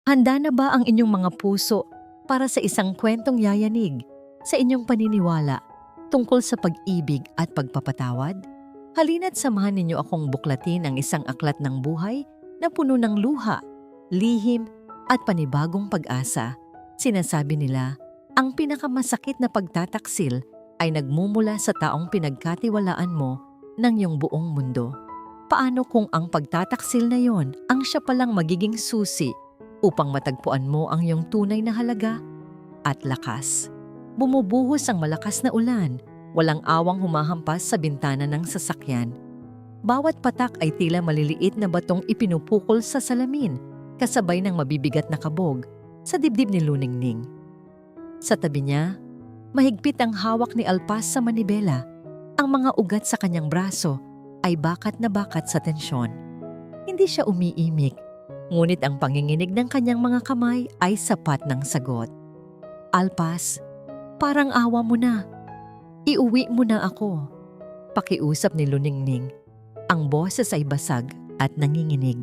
Handa na ba ang inyong mga puso para sa isang kwentong yayanig sa inyong paniniwala tungkol sa pag-ibig at pagpapatawad? Halina't samahan ninyo akong buklatin ang isang aklat ng buhay na puno ng luha, lihim at panibagong pag-asa. Sinasabi nila, ang pinakamasakit na pagtataksil ay nagmumula sa taong pinagkatiwalaan mo ng iyong buong mundo. Paano kung ang pagtataksil na yon ang siya palang magiging susi upang matagpuan mo ang iyong tunay na halaga at lakas? Bumubuhos ang malakas na ulan, walang awang humahampas sa bintana ng sasakyan. Bawat patak ay tila maliliit na batong ipinupukol sa salamin, kasabay ng mabibigat na kabog sa dibdib ni Luningning. Sa tabi niya, mahigpit ang hawak ni Alpas sa manibela. Ang mga ugat sa kanyang braso ay bakat na bakat sa tensyon. Hindi siya umiimik, ngunit ang panginginig ng kanyang mga kamay ay sapat ng sagot. Alpas, parang awa mo na. Iuwi mo na ako. Pakiusap ni Luningning. Ang boses ay basag at nanginginig.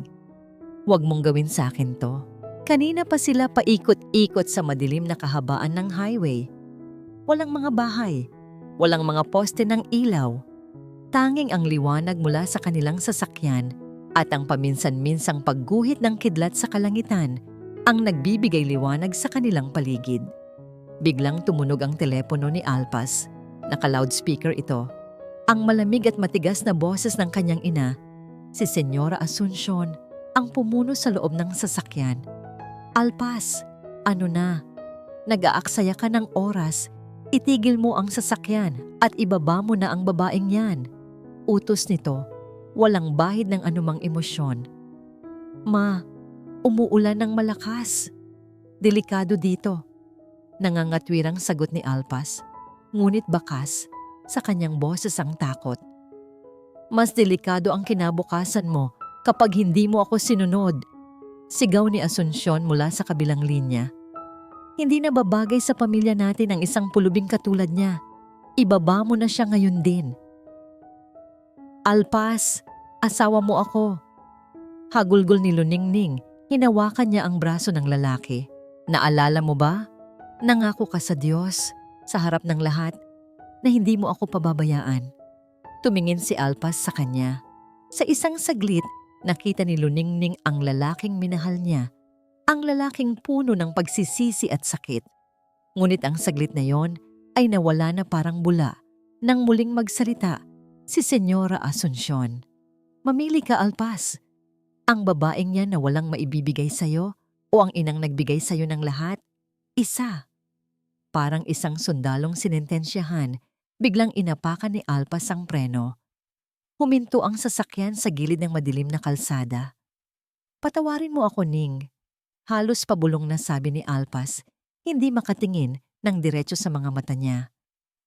Huwag mong gawin sa akin to. Kanina pa sila paikot-ikot sa madilim na kahabaan ng highway. Walang mga bahay, walang mga poste ng ilaw. Tanging ang liwanag mula sa kanilang sasakyan at ang paminsan-minsang pagguhit ng kidlat sa kalangitan ang nagbibigay liwanag sa kanilang paligid. Biglang tumunog ang telepono ni Alpas. Naka-loudspeaker ito. Ang malamig at matigas na boses ng kanyang ina, si Senyora Asuncion, ang pumuno sa loob ng sasakyan. Alpas, ano na? Nag-aaksaya ka ng oras. Itigil mo ang sasakyan at ibaba mo na ang babaeng yan. Utos nito, walang bahid ng anumang emosyon. Ma, umuulan ng malakas. Delikado dito. Nangangatwirang sagot ni Alpas, ngunit bakas sa kanyang boses ang takot. Mas delikado ang kinabukasan mo kapag hindi mo ako sinunod. Sigaw ni Asuncion mula sa kabilang linya. Hindi na babagay sa pamilya natin ang isang pulubing katulad niya. Ibaba mo na siya ngayon din. Alpas, asawa mo ako. Hagulgol ni Luningning, hinawakan niya ang braso ng lalaki. Naalala mo ba? Nangako ka sa Diyos, sa harap ng lahat, na hindi mo ako pababayaan. Tumingin si Alpas sa kanya. Sa isang saglit, nakita ni Luningning ang lalaking minahal niya, ang lalaking puno ng pagsisisi at sakit. Ngunit ang saglit na yon ay nawala na parang bula nang muling magsalita si Senyora Asuncion. Mamili ka, Alpas. Ang babaeng yan na walang maibibigay sa'yo o ang inang nagbigay sa'yo ng lahat? Isa. Parang isang sundalong sinentensyahan, biglang inapakan ni Alpas ang preno. Huminto ang sasakyan sa gilid ng madilim na kalsada. Patawarin mo ako, Ning. Halos pabulong na sabi ni Alpas, hindi makatingin ng diretso sa mga mata niya.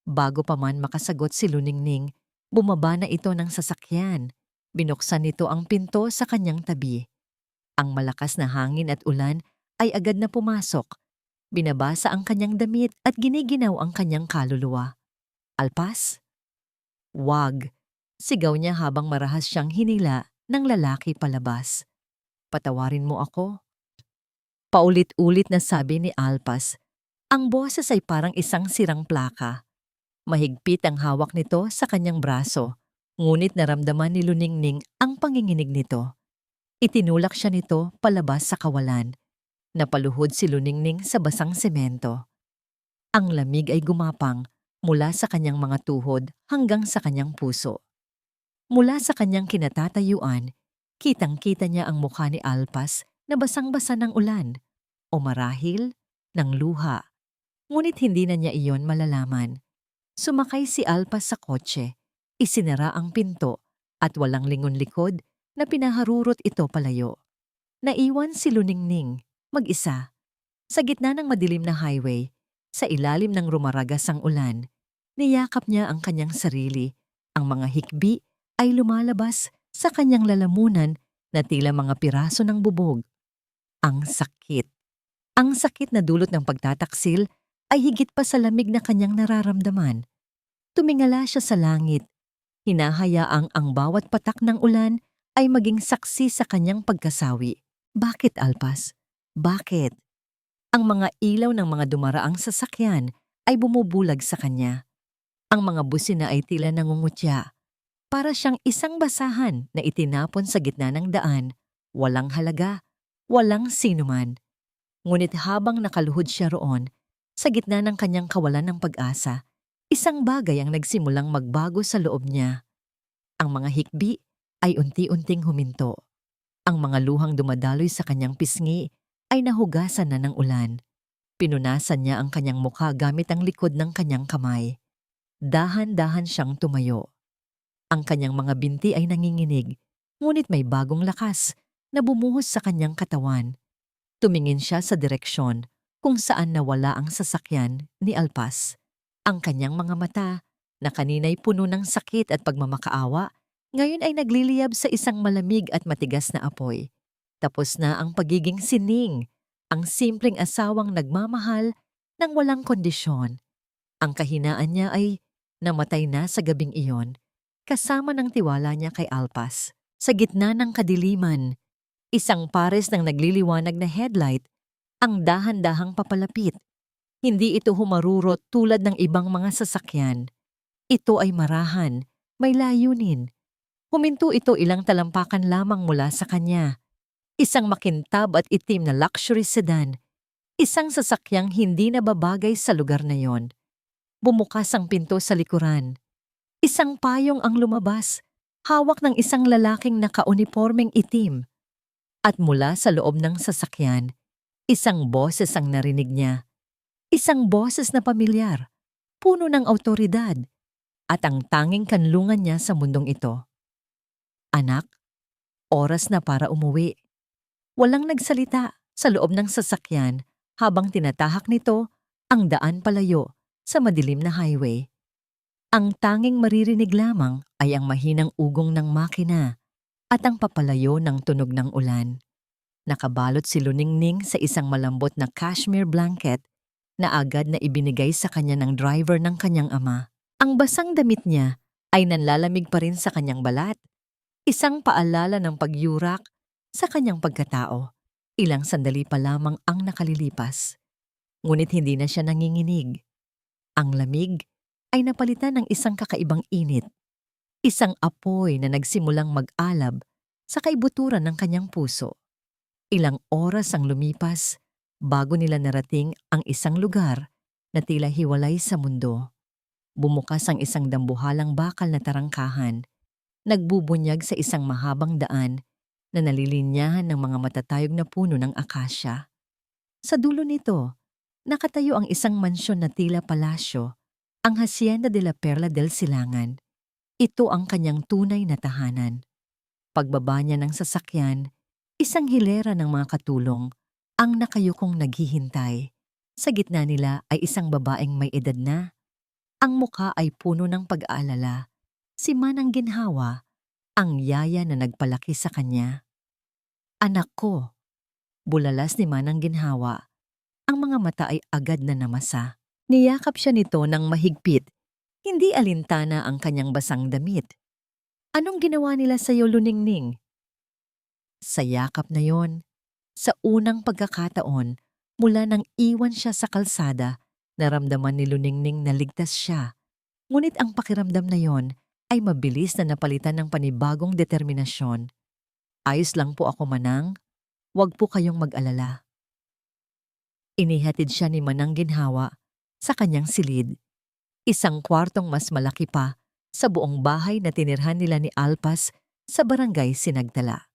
Bago pa man makasagot si Luningning, bumaba na ito ng sasakyan. Binuksan nito ang pinto sa kanyang tabi. Ang malakas na hangin at ulan ay agad na pumasok. Binabasa ang kanyang damit at giniginaw ang kanyang kaluluwa. Alpas? Wag! Sigaw niya habang marahas siyang hinila ng lalaki palabas. Patawarin mo ako. Paulit-ulit na sabi ni Alpas. Ang boses ay parang isang sirang plaka. Mahigpit ang hawak nito sa kanyang braso, ngunit naramdaman ni Luningning ang panginginig nito. Itinulak siya nito palabas sa kawalan. Napaluhod si Luningning sa basang semento. Ang lamig ay gumapang mula sa kanyang mga tuhod hanggang sa kanyang puso. Mula sa kanyang kinatatayuan, kitang-kita niya ang mukha ni Alpas na basang-basa ng ulan o marahil ng luha. Ngunit hindi na niya iyon malalaman. Sumakay si Alpas sa kotse, isinara ang pinto at walang lingon-likod na pinaharurot ito palayo. Naiwan si Luningning, mag-isa, sa gitna ng madilim na highway, sa ilalim ng rumaragas ang ulan. Niyakap niya ang kanyang sarili. Ang mga hikbi ay lumalabas sa kanyang lalamunan na tila mga piraso ng bubog. Ang sakit. Ang sakit na dulot ng pagtataksil ay higit pa sa lamig na kanyang nararamdaman. Tumingala siya sa langit. Hinahayaang ang bawat patak ng ulan ay maging saksi sa kanyang pagkasawi. Bakit, Alpas? Bakit? Ang mga ilaw ng mga dumaraang sasakyan ay bumubulag sa kanya. Ang mga busina ay tila nangungutya. Para siyang isang basahan na itinapon sa gitna ng daan, walang halaga, walang sinuman. Ngunit habang nakaluhod siya roon, sa gitna ng kanyang kawalan ng pag-asa, isang bagay ang nagsimulang magbago sa loob niya. Ang mga hikbi ay unti-unting huminto. Ang mga luhang dumadaloy sa kanyang pisngi ay nahugasan na ng ulan. Pinunasan niya ang kanyang mukha gamit ang likod ng kanyang kamay. Dahan-dahan siyang tumayo. Ang kanyang mga binti ay nanginginig, ngunit may bagong lakas na bumuhos sa kanyang katawan. Tumingin siya sa direksyon kung saan nawala ang sasakyan ni Alpas. Ang kanyang mga mata, na kanina'y puno ng sakit at pagmamakaawa, ngayon ay nagliliyab sa isang malamig at matigas na apoy. Tapos na ang pagiging sining, ang simpleng asawang nagmamahal ng walang kondisyon. Ang kahinaan niya ay namatay na sa gabing iyon, kasama ng tiwala niya kay Alpas. Sa gitna ng kadiliman, isang pares ng nagliliwanag na headlight ang dahan-dahang papalapit. Hindi ito humarurot tulad ng ibang mga sasakyan. Ito ay marahan, may layunin. Huminto ito ilang talampakan lamang mula sa kanya. Isang makintab at itim na luxury sedan. Isang sasakyang hindi nababagay sa lugar na yon. Bumukas ang pinto sa likuran. Isang payong ang lumabas, hawak ng isang lalaking nakaunipormeng itim. At mula sa loob ng sasakyan, isang boses ang narinig niya. Isang boses na pamilyar, puno ng awtoridad, at ang tanging kanlungan niya sa mundong ito. Anak, oras na para umuwi. Walang nagsalita sa loob ng sasakyan habang tinatahak nito ang daan palayo sa madilim na highway. Ang tanging maririnig lamang ay ang mahinang ugong ng makina at ang papalayo ng tunog ng ulan. Nakabalot si Luningning sa isang malambot na cashmere blanket na agad na ibinigay sa kanya ng driver ng kanyang ama. Ang basang damit niya ay nanlalamig pa rin sa kanyang balat. Isang paalala ng pagyurak sa kanyang pagkatao. Ilang sandali pa lamang ang nakalilipas. Ngunit hindi na siya nanginginig. Ang lamig ay napalitan ng isang kakaibang init. Isang apoy na nagsimulang mag-alab sa kaibuturan ng kanyang puso. Ilang oras ang lumipas bago nila narating ang isang lugar na tila hiwalay sa mundo. Bumukas ang isang dambuhalang bakal na tarangkahan, nagbubunyag sa isang mahabang daan na nalilinyahan ng mga matatayog na puno ng akasya. Sa dulo nito, nakatayo ang isang mansyon na tila palasyo, ang Hacienda de la Perla del Silangan. Ito ang kanyang tunay na tahanan. Pagbaba niya ng sasakyan, isang hilera ng mga katulong ang nakayukong naghihintay. Sa gitna nila ay isang babaeng may edad na. Ang mukha ay puno ng pag-aalala. Si Manang Ginhawa, ang yaya na nagpalaki sa kanya. Anak ko, bulalas ni Manang Ginhawa. Ang mga mata ay agad na namasa. Niyakap siya nito ng mahigpit. Hindi alintana ang kanyang basang damit. Anong ginawa nila sa iyo, Luningning? Sa yakap na yon, sa unang pagkakataon, mula nang iwan siya sa kalsada, naramdaman ni Luningning na ligtas siya. Ngunit ang pakiramdam na yon ay mabilis na napalitan ng panibagong determinasyon. Ayos lang po ako, Manang. Huwag po kayong mag-alala. Inihatid siya ni Manang Ginhawa sa kanyang silid. Isang kwartong mas malaki pa sa buong bahay na tinirhan nila ni Alpas sa barangay Sinagtala.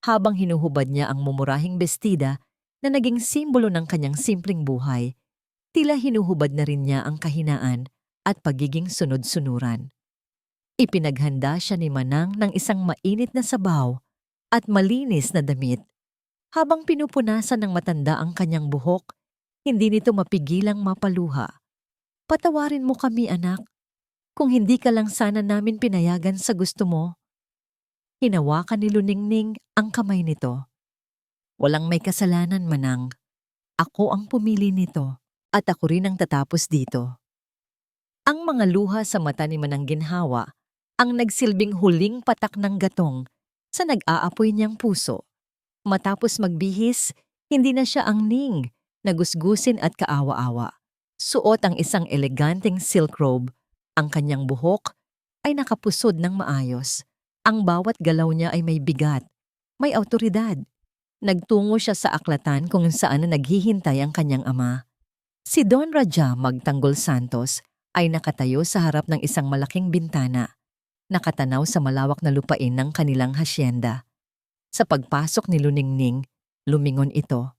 Habang hinuhubad niya ang mumurahing bestida na naging simbolo ng kanyang simpleng buhay, tila hinuhubad na rin niya ang kahinaan at pagiging sunod-sunuran. Ipinaghanda siya ni Manang ng isang mainit na sabaw at malinis na damit. Habang pinupunasan ng matanda ang kanyang buhok, hindi nito mapigilang mapaluha. Patawarin mo kami, anak. Kung hindi ka lang sana namin pinayagan sa gusto mo. Hinawakan ni Luningning ang kamay nito. Walang may kasalanan, Manang. Ako ang pumili nito at ako rin ang tatapos dito. Ang mga luha sa mata ni Manang Ginhawa ang nagsilbing huling patak ng gatong sa nag-aapoy niyang puso. Matapos magbihis, Hindi na siya ang Ning, nagusgusin at kaawa-awa. Suot ang isang eleganteng silk robe. Ang kanyang buhok ay nakapusod ng maayos. Ang bawat galaw niya ay may bigat, may awtoridad. Nagtungo siya sa aklatan kung saan naghihintay ang kanyang ama. Si Don Raja Magtanggol Santos ay nakatayo sa harap ng isang malaking bintana, nakatanaw sa malawak na lupain ng kanilang hasyenda. Sa pagpasok ni Luningning, lumingon ito.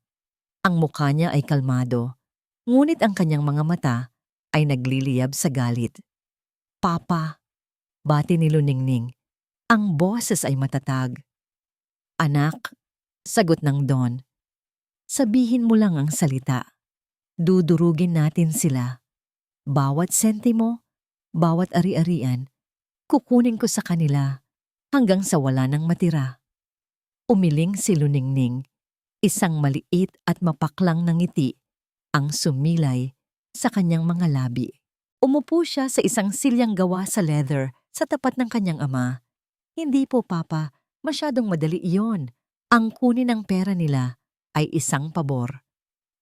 Ang mukha niya ay kalmado, ngunit ang kanyang mga mata ay nagliliyab sa galit. "Papa," bati ni Luningning. Ang boses ay matatag. "Anak," sagot ng Don, "sabihin mo lang ang salita. Dudurugin natin sila. Bawat sentimo, bawat ari-arian, kukunin ko sa kanila hanggang sa wala nang matira." Umiling si Luningning, isang maliit at mapaklang na ngiti ang sumilay sa kanyang mga labi. Umupo siya sa isang silyang gawa sa leather sa tapat ng kanyang ama. "Hindi po, Papa. Masyadong madali iyon. Ang kunin ng pera nila ay isang pabor.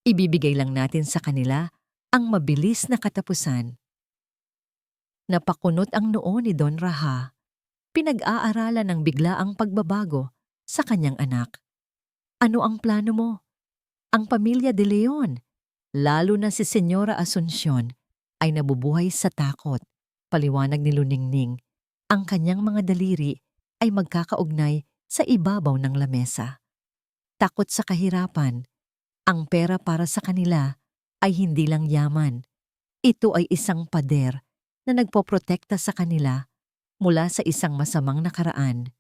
Ibibigay lang natin sa kanila ang mabilis na katapusan." Napakunot ang noo ni Don Raha. Pinag-aaralan ng biglaang pagbabago sa kanyang anak. "Ano ang plano mo?" Ang pamilya de Leon, lalo na si Senyora Asuncion, ay nabubuhay sa takot. Paliwanag ni Luningning, ang kanyang mga daliri ay magkakaugnay sa ibabaw ng lamesa. Takot sa kahirapan, ang pera para sa kanila ay hindi lang yaman. Ito ay isang pader na nagpoprotekta sa kanila mula sa isang masamang nakaraan.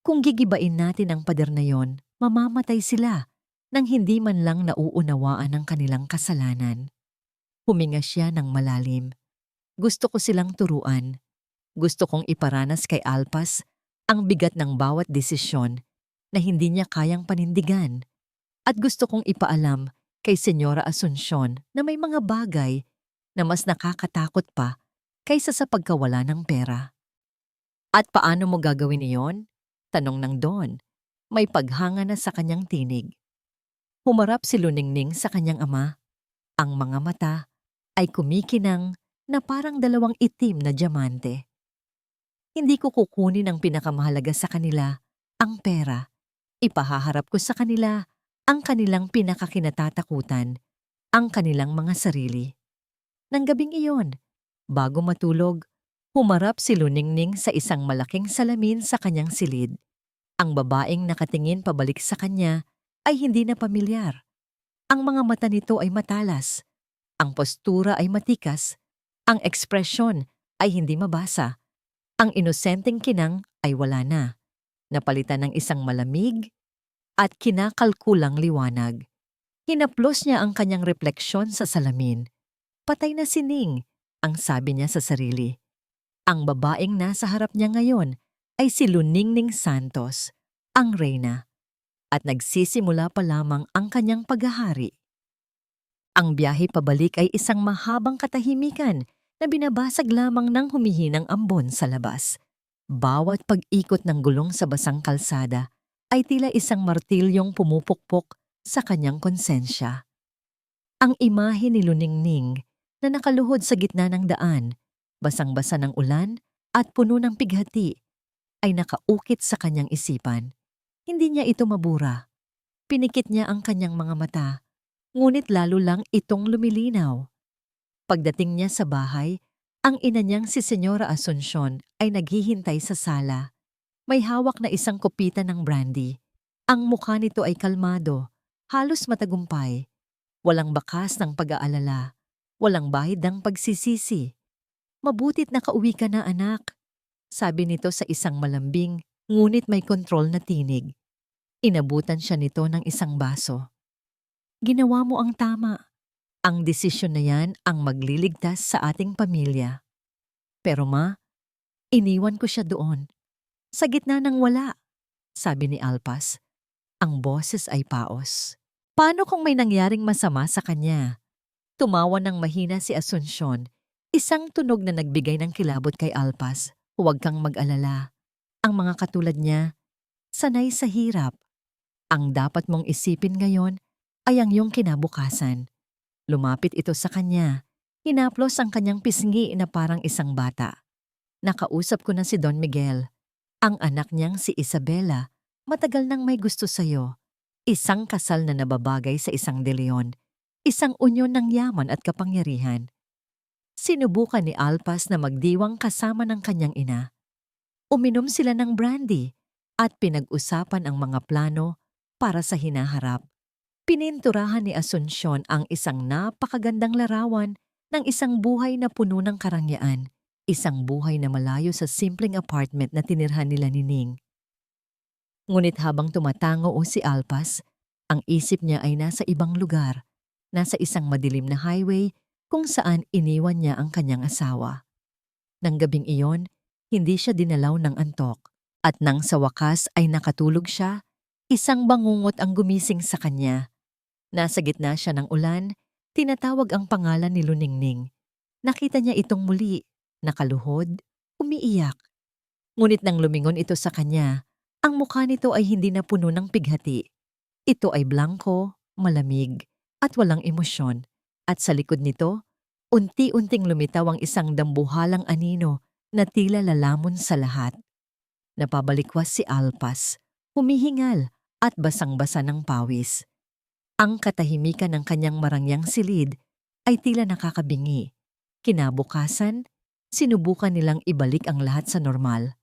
Kung gigibain natin ang pader na yon, mamamatay sila nang hindi man lang nauunawaan ang kanilang kasalanan. Huminga siya ng malalim. "Gusto ko silang turuan. Gusto kong iparanas kay Alpas ang bigat ng bawat desisyon na hindi niya kayang panindigan. At gusto kong ipaalam kay Senyora Asuncion na may mga bagay na mas nakakatakot pa kaysa sa pagkawala ng pera." "At paano mo gagawin iyon?" tanong ng Don. May paghanga na sa kanyang tinig. Humarap si Luningning sa kanyang ama. Ang mga mata ay kumikinang na parang dalawang itim na diamante. "Hindi ko kukunin ang pinakamahalaga sa kanila, ang pera. Ipahaharap ko sa kanila ang kanilang pinakakinatatakutan, ang kanilang mga sarili." Nang gabing iyon, bago matulog, humarap si Luningning sa isang malaking salamin sa kanyang silid. Ang babaeng nakatingin pabalik sa kanya ay hindi na pamilyar. Ang mga mata nito ay matalas, ang postura ay matikas, ang ekspresyon ay hindi mabasa. Ang inosenteng kinang ay wala na, napalitan ng isang malamig at kinakalkulang liwanag. Hinaplos niya ang kanyang refleksyon sa salamin. "Patay na si Ning," ang sabi niya sa sarili. Ang babaeng nasa harap niya ngayon ay si Luningning Santos, ang reyna, at nagsisimula pa lamang ang kanyang paghahari. Ang biyahe pabalik ay isang mahabang katahimikan na binabasag lamang ng humihinang ambon sa labas. Bawat pag-ikot ng gulong sa basang kalsada ay tila isang martilyong pumupukpok sa kanyang konsensya. Ang imahe ni Luningning na nakaluhod sa gitna ng daan, basang-basa ng ulan at puno ng pighati, ay nakaukit sa kanyang isipan. Hindi niya ito mabura. Pinikit niya ang kanyang mga mata, ngunit lalo lang itong lumilinaw. Pagdating niya sa bahay, ang ina niyang si Senyora Asuncion ay naghihintay sa sala. May hawak na isang kopita ng brandy. Ang mukha nito ay kalmado, halos matagumpay. Walang bakas ng pag-aalala, walang bahid ng pagsisisi. "Mabutit nakauwi ka na, anak," sabi nito sa isang malambing ngunit may kontrol na tinig. Inabutan siya nito ng isang baso. "Ginawa mo ang tama. Ang desisyon na yan ang magliligtas sa ating pamilya. Pero ma, iniwan ko siya doon, sa gitna ng wala," sabi ni Alpas. Ang boses ay paos. "Paano kung may nangyaring masama sa kanya?" Tumawa ng mahina si Asuncion, isang tunog na nagbigay ng kilabot kay Alpas. "Huwag kang mag-alala. Ang mga katulad niya, sanay sa hirap. Ang dapat mong isipin ngayon ay ang iyong kinabukasan. Lumapit ito sa kanya. Hinaplos ang kanyang pisngi na parang isang bata. Nakausap ko na si Don Miguel. Ang anak niyang si Isabela, matagal nang may gusto sa'yo. Isang kasal na nababagay sa isang De Leon. Isang unyon ng yaman at kapangyarihan. Sinubukan ni Alpas na magdiwang kasama ng kanyang ina. Uminom sila ng brandy at pinag-usapan ang mga plano para sa hinaharap. Pininturahan ni Asuncion ang isang napakagandang larawan ng isang buhay na puno ng karangyaan, isang buhay na malayo sa simpleng apartment na tinirhan nila ni Ning. Ngunit habang tumatango si Alpas, ang isip niya ay nasa ibang lugar, nasa isang madilim na highway kung saan iniwan niya ang kanyang asawa. Nang gabing iyon, hindi siya dinalaw ng antok, at nang sa wakas ay nakatulog siya, isang bangungot ang gumising sa kanya. Nasa gitna siya ng ulan, tinatawag ang pangalan ni Luningning. Nakita niya itong muli, nakaluhod, umiiyak. Ngunit nang lumingon ito sa kanya, ang mukha nito ay hindi na puno ng pighati. Ito ay blanko, malamig, at walang emosyon. At sa likod nito, unti-unting lumitaw ang isang dambuhalang anino na tila lalamon sa lahat. Napabalikwas si Alpas, humihingal at basang-basa ng pawis. Ang katahimikan ng kanyang marangyang silid ay tila nakakabingi. Kinabukasan, sinubukan nilang ibalik ang lahat sa normal.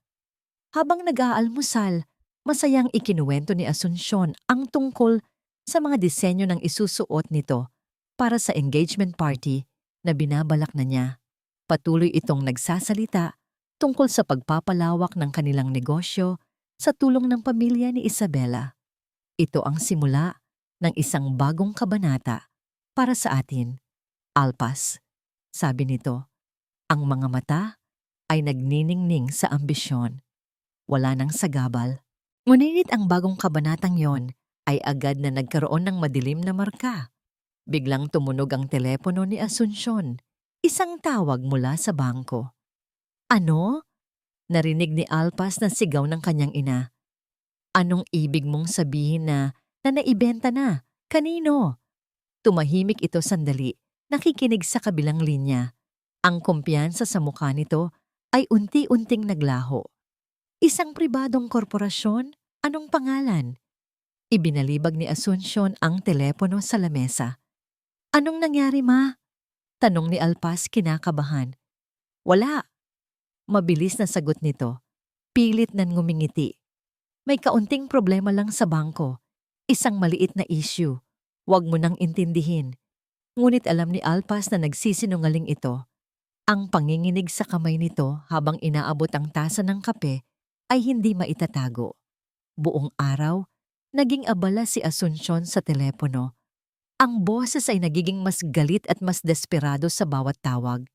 Habang nag-aalmusal, masayang ikinuwento ni Asuncion ang tungkol sa mga disenyo ng isusuot nito para sa engagement party na binabalak na niya. Patuloy itong nagsasalita tungkol sa pagpapalawak ng kanilang negosyo sa tulong ng pamilya ni Isabela. Ito ang simula ng isang bagong kabanata para sa atin. Alpas, sabi nito, ang mga mata ay nagniningning sa ambisyon. Wala nang sagabal. Ngunit ang bagong kabanatang yon ay agad na nagkaroon ng madilim na marka. Biglang tumunog ang telepono ni Asuncion. Isang tawag mula sa bangko. Ano? Narinig ni Alpas na sigaw ng kanyang ina. Anong ibig mong sabihin na naibenta na? Kanino? Tumahimik ito sandali, nakikinig sa kabilang linya. Ang kumpiyansa sa mukha nito ay unti-unting naglaho. Isang pribadong korporasyon? Anong pangalan? Ibinalibag ni Asuncion ang telepono sa lamesa. Anong nangyari, ma? Tanong ni Alpas kinakabahan. Wala. Mabilis na sagot nito. Pilit na ngumingiti. May kaunting problema lang sa bangko. Isang maliit na issue. Huwag mo nang intindihin. Ngunit alam ni Alpas na nagsisinungaling ito. Ang panginginig sa kamay nito habang inaabot ang tasa ng kape ay hindi maitatago. Buong araw, naging abala si Asuncion sa telepono. Ang boses ay nagiging mas galit at mas desperado sa bawat tawag.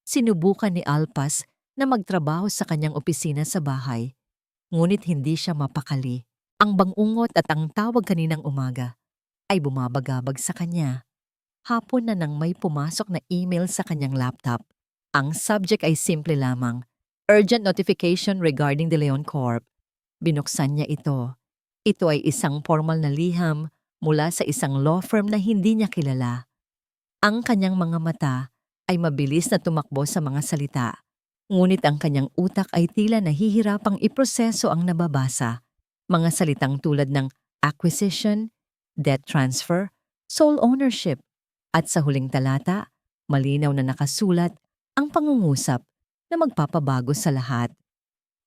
Sinubukan ni Alpas na magtrabaho sa kanyang opisina sa bahay. Ngunit hindi siya mapakali. Ang bangungot at ang tawag kaninang umaga ay bumabagabag sa kanya. Hapon na nang may pumasok na email sa kanyang laptop. Ang subject ay simple lamang, urgent notification regarding De Leon Corp. Binuksan niya ito. Ito ay isang formal na liham mula sa isang law firm na hindi niya kilala. Ang kanyang mga mata ay mabilis na tumakbo sa mga salita. Ngunit ang kanyang utak ay tila nahihirapang iproseso ang nababasa. Mga salitang tulad ng acquisition, debt transfer, sole ownership, at sa huling talata, malinaw na nakasulat ang pangungusap na magpapabago sa lahat.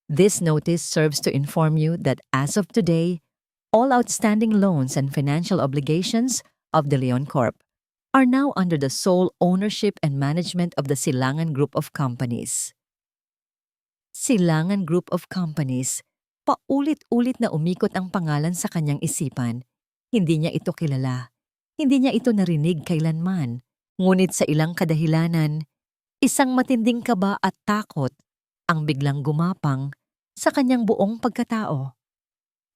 This notice serves to inform you that as of today, all outstanding loans and financial obligations of De Leon Corp are now under the sole ownership and management of the Silangan Group of Companies. Silangan Group of Companies, paulit-ulit na umikot ang pangalan sa kanyang isipan. Hindi niya ito kilala. Hindi niya ito narinig kailanman. Ngunit sa ilang kadahilanan, isang matinding kaba at takot ang biglang gumapang sa kanyang buong pagkatao.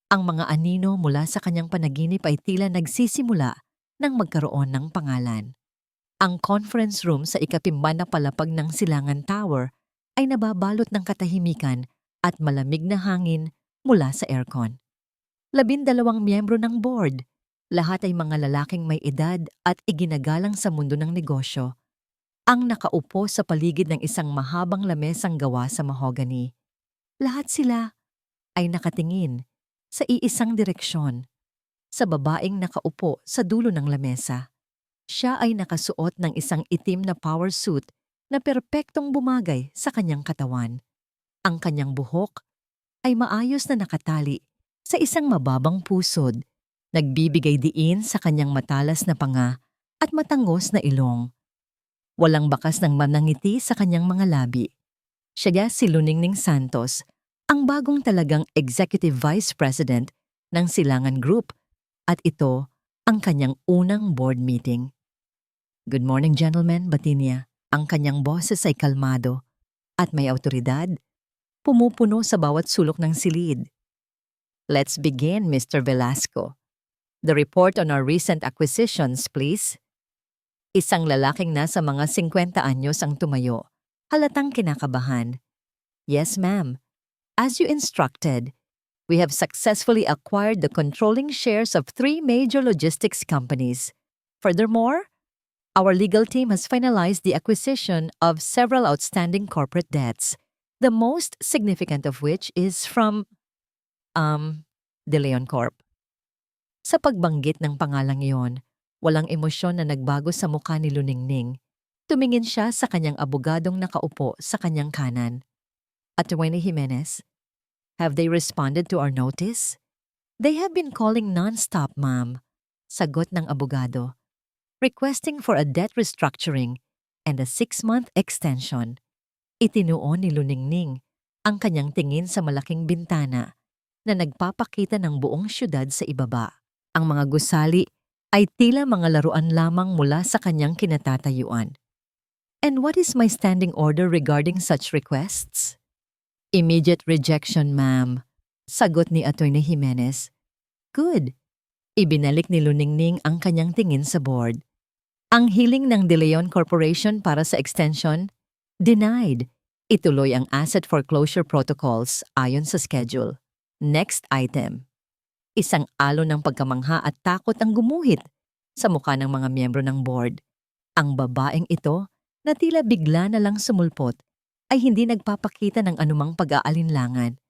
Ang mga anino mula sa kanyang panaginip ay tila nagsisimula nang magkaroon ng pangalan. Ang conference room sa ikapimba na palapag ng Silangan Tower ay nababalot ng katahimikan at malamig na hangin mula sa aircon. 12 miyembro ng board, Lahat ay mga lalaking may edad at iginagalang sa mundo ng negosyo, ang nakaupo sa paligid ng isang mahabang lamesang gawa sa mahogany. Lahat sila ay nakatingin sa iisang direksyon, sa babaeng nakaupo sa dulo ng lamesa. Siya ay nakasuot ng isang itim na power suit na perpektong bumagay sa kanyang katawan. Ang kanyang buhok ay maayos na nakatali sa isang mababang pusod, nagbibigay diin sa kanyang matalas na panga at matangos na ilong. Walang bakas ng manangiti sa kanyang mga labi. Siya si Luningning Santos, ang bagong talagang Executive Vice President ng Silangan Group, at ito ang kanyang unang board meeting. Good morning, gentlemen, bati niya. Ang kanyang boses ay kalmado at may awtoridad, pumupuno sa bawat sulok ng silid. Let's begin, Mr. Velasco. The report on our recent acquisitions, please. Isang lalaking nasa mga 50 anyos ang tumayo, halatang kinakabahan. Yes, ma'am. As you instructed, we have successfully acquired the controlling shares of 3 major logistics companies. Furthermore, our legal team has finalized the acquisition of several outstanding corporate debts, the most significant of which is from, De Leon Corp. Sa pagbanggit ng pangalang iyon, walang emosyon na nagbago sa mukha ni Luningning. Tumingin siya sa kanyang abogadong nakaupo sa kanyang kanan. Attorney Jimenez, have they responded to our notice? They have been calling non-stop, ma'am. Sagot ng abogado, requesting for a debt restructuring and a 6-month extension. Itinuon ni Luningning ang kanyang tingin sa malaking bintana na nagpapakita ng buong syudad sa ibaba. Ang mga gusali ay tila mga laruan lamang mula sa kanyang kinatatayuan. And what is my standing order regarding such requests? Immediate rejection, ma'am. Sagot ni Attorney Jimenez. Good. Ibinalik ni Luningning ang kanyang tingin sa board. Ang hiling ng De Leon Corporation para sa extension, denied. Ituloy ang asset foreclosure protocols ayon sa schedule. Next item. Isang alon ng pagkamangha at takot ang gumuhit sa mukha ng mga miyembro ng board. Ang babaeng ito na tila bigla na lang sumulpot ay hindi nagpapakita ng anumang pag-aalinlangan.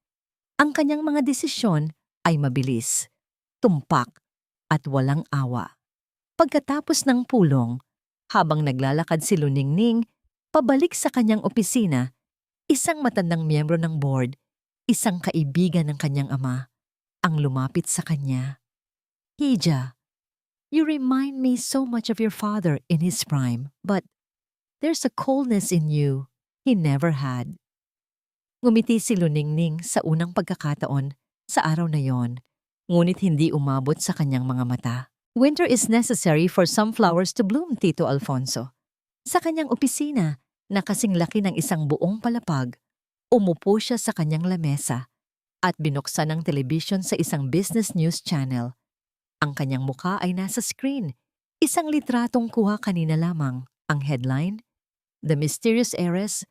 Ang kanyang mga desisyon ay mabilis, tumpak at walang awa. Pagkatapos ng pulong, habang naglalakad si Luningning pabalik sa kanyang opisina, isang matandang miyembro ng board, isang kaibigan ng kanyang ama, ang lumapit sa kanya. Hija, you remind me so much of your father in his prime, but there's a coldness in you he never had. Ngumiti si Luningning sa unang pagkakataon sa araw na yon, ngunit hindi umabot sa kanyang mga mata. Winter is necessary for some flowers to bloom, Tito Alfonso. Sa kanyang opisina, na kasing laki ng isang buong palapag, umupo siya sa kanyang lamesa at binuksan ang television sa isang business news channel. Ang kanyang mukha ay nasa screen, isang litratong kuha kanina lamang. Ang headline, The Mysterious Heiress,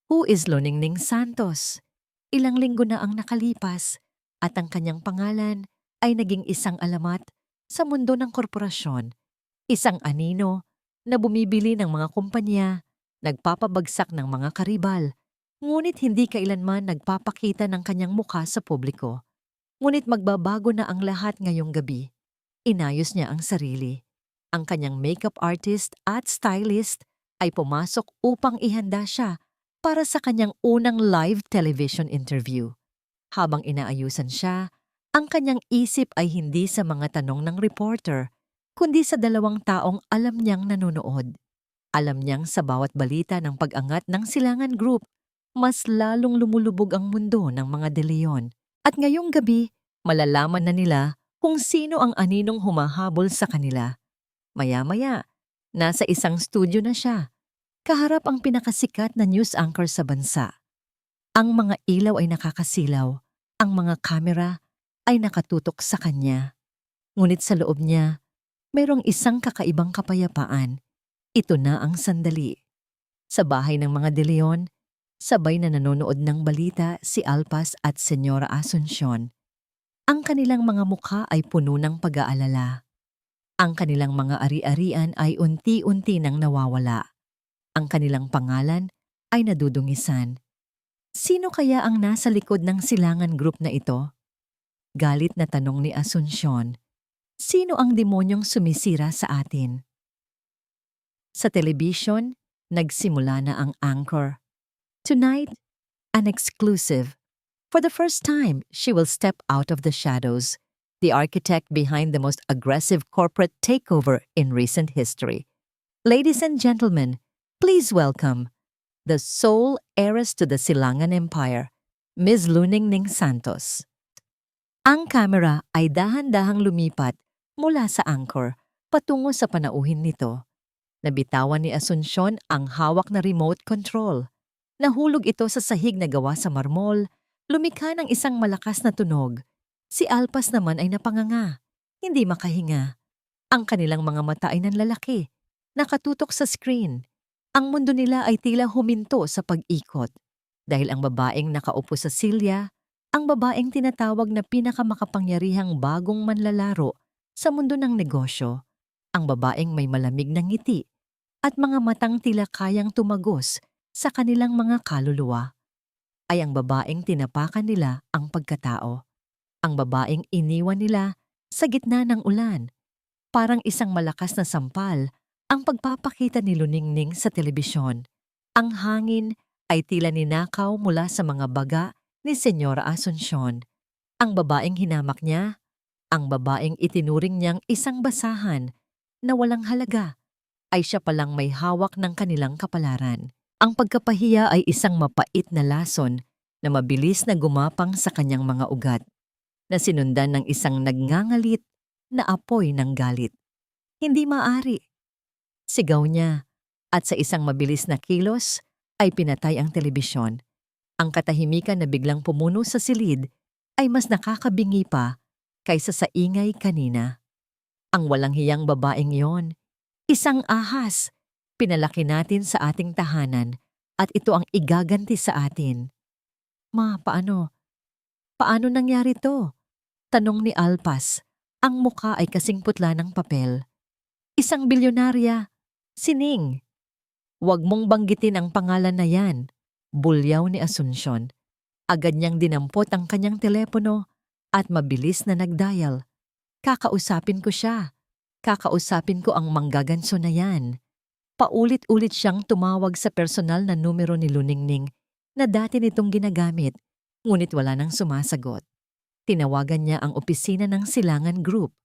Who is Luningning Santos? Ilang linggo na ang nakalipas at ang kanyang pangalan ay naging isang alamat sa mundo ng korporasyon. Isang anino na bumibili ng mga kumpanya, nagpapabagsak ng mga karibal, ngunit hindi kailanman nagpapakita ng kanyang mukha sa publiko. Ngunit magbabago na ang lahat ngayong gabi. Inayos niya ang sarili. Ang kanyang makeup artist at stylist ay pumasok upang ihanda siya para sa kanyang unang live television interview. Habang inaayusan siya, ang kanyang isip ay hindi sa mga tanong ng reporter, kundi sa 2 taong alam niyang nanonood. Alam niyang sa bawat balita ng pag-angat ng Silangan Group, mas lalong lumulubog ang mundo ng mga De Leon. At ngayong gabi, malalaman na nila kung sino ang aninong humahabol sa kanila. Maya-maya, nasa isang studio na siya. Kaharap ang pinakasikat na news anchor sa bansa. Ang mga ilaw ay nakakasilaw, ang mga kamera ay nakatutok sa kanya. Ngunit sa loob niya, mayroong isang kakaibang kapayapaan. Ito na ang sandali. Sa bahay ng mga De Leon, sabay na nanonood ng balita si Alpas at Senyora Asuncion. Ang kanilang mga mukha ay puno ng pag-aalala. Ang kanilang mga ari-arian ay unti-unti nang nawawala. Ang kanilang pangalan ay nadudungisan. Sino kaya ang nasa likod ng silangan group na ito? Galit na tanong ni Asuncion. Sino ang demonyong sumisira sa atin? Sa telebisyon, nagsimula na ang anchor. Tonight, an exclusive. For the first time, she will step out of the shadows, the architect behind the most aggressive corporate takeover in recent history. Ladies and gentlemen, please welcome the sole heiress to the Silangan Empire, Ms. Luningning Santos. Ang kamera ay dahan-dahang lumipat mula sa anchor patungo sa panauhin nito. Nabitawan ni Asuncion ang hawak na remote control. Nahulog ito sa sahig na gawa sa marmol, lumikha ng isang malakas na tunog. Si Alpas naman ay napanganga, hindi makahinga. Ang kanilang mga mata ay nanlalaki, nakatutok sa screen. Ang mundo nila ay tila huminto sa pag-ikot. Dahil ang babaeng nakaupo sa silya, ang babaeng tinatawag na pinakamakapangyarihang bagong manlalaro sa mundo ng negosyo, ang babaeng may malamig na ngiti at mga matang tila kayang tumagos sa kanilang mga kaluluwa, ay ang babaeng tinapakan nila ang pagkatao. Ang babaeng iniwan nila sa gitna ng ulan. Parang isang malakas na sampal ang pagpapakita ni Luningning sa telebisyon. Ang hangin ay tila ninakaw mula sa mga baga ni Senyora Asuncion. Ang babaeng hinamak niya, ang babaeng itinuring niyang isang basahan na walang halaga, ay siya palang may hawak ng kanilang kapalaran. Ang pagkapahiya ay isang mapait na lason na mabilis na gumapang sa kanyang mga ugat, na sinundan ng isang nagngangalit na apoy ng galit. Hindi maari. Sigaw niya, at sa isang mabilis na kilos ay pinatay ang telebisyon. Ang katahimikan na biglang pumuno sa silid ay mas nakakabingi pa kaysa sa ingay kanina. Ang walang hiyang babaeng yon, isang ahas, pinalaki natin sa ating tahanan at ito ang igaganti sa atin. Ma, paano? Paano nangyari to? Tanong ni Alpas. Ang muka ay kasing putla ng papel. Isang bilyonarya. Sining. Huwag mong banggitin ang pangalan na yan. Bulyaw ni Asuncion. Agad niyang dinampot ang kanyang telepono at mabilis na nagdial. Kakausapin ko siya. Kakausapin ko ang manggaganso na yan. Paulit-ulit siyang tumawag sa personal na numero ni Luningning na dati nitong ginagamit, ngunit wala nang sumasagot. Tinawagan niya ang opisina ng Silangan Group.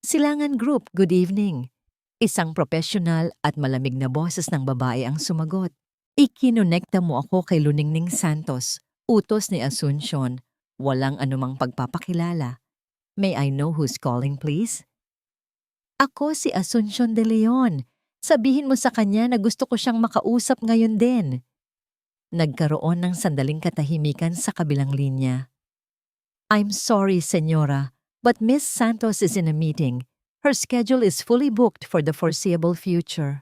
Silangan Group, good evening. Isang profesional at malamig na boses ng babae ang sumagot. Ikinonekta mo ako kay Luningning Santos, utos ni Asuncion. Walang anumang pagpapakilala. May I know who's calling, please? Ako si Asuncion de Leon. Sabihin mo sa kanya na gusto ko siyang makausap ngayon din. Nagkaroon ng sandaling katahimikan sa kabilang linya. I'm sorry, Senyora, but Miss Santos is in a meeting. Her schedule is fully booked for the foreseeable future.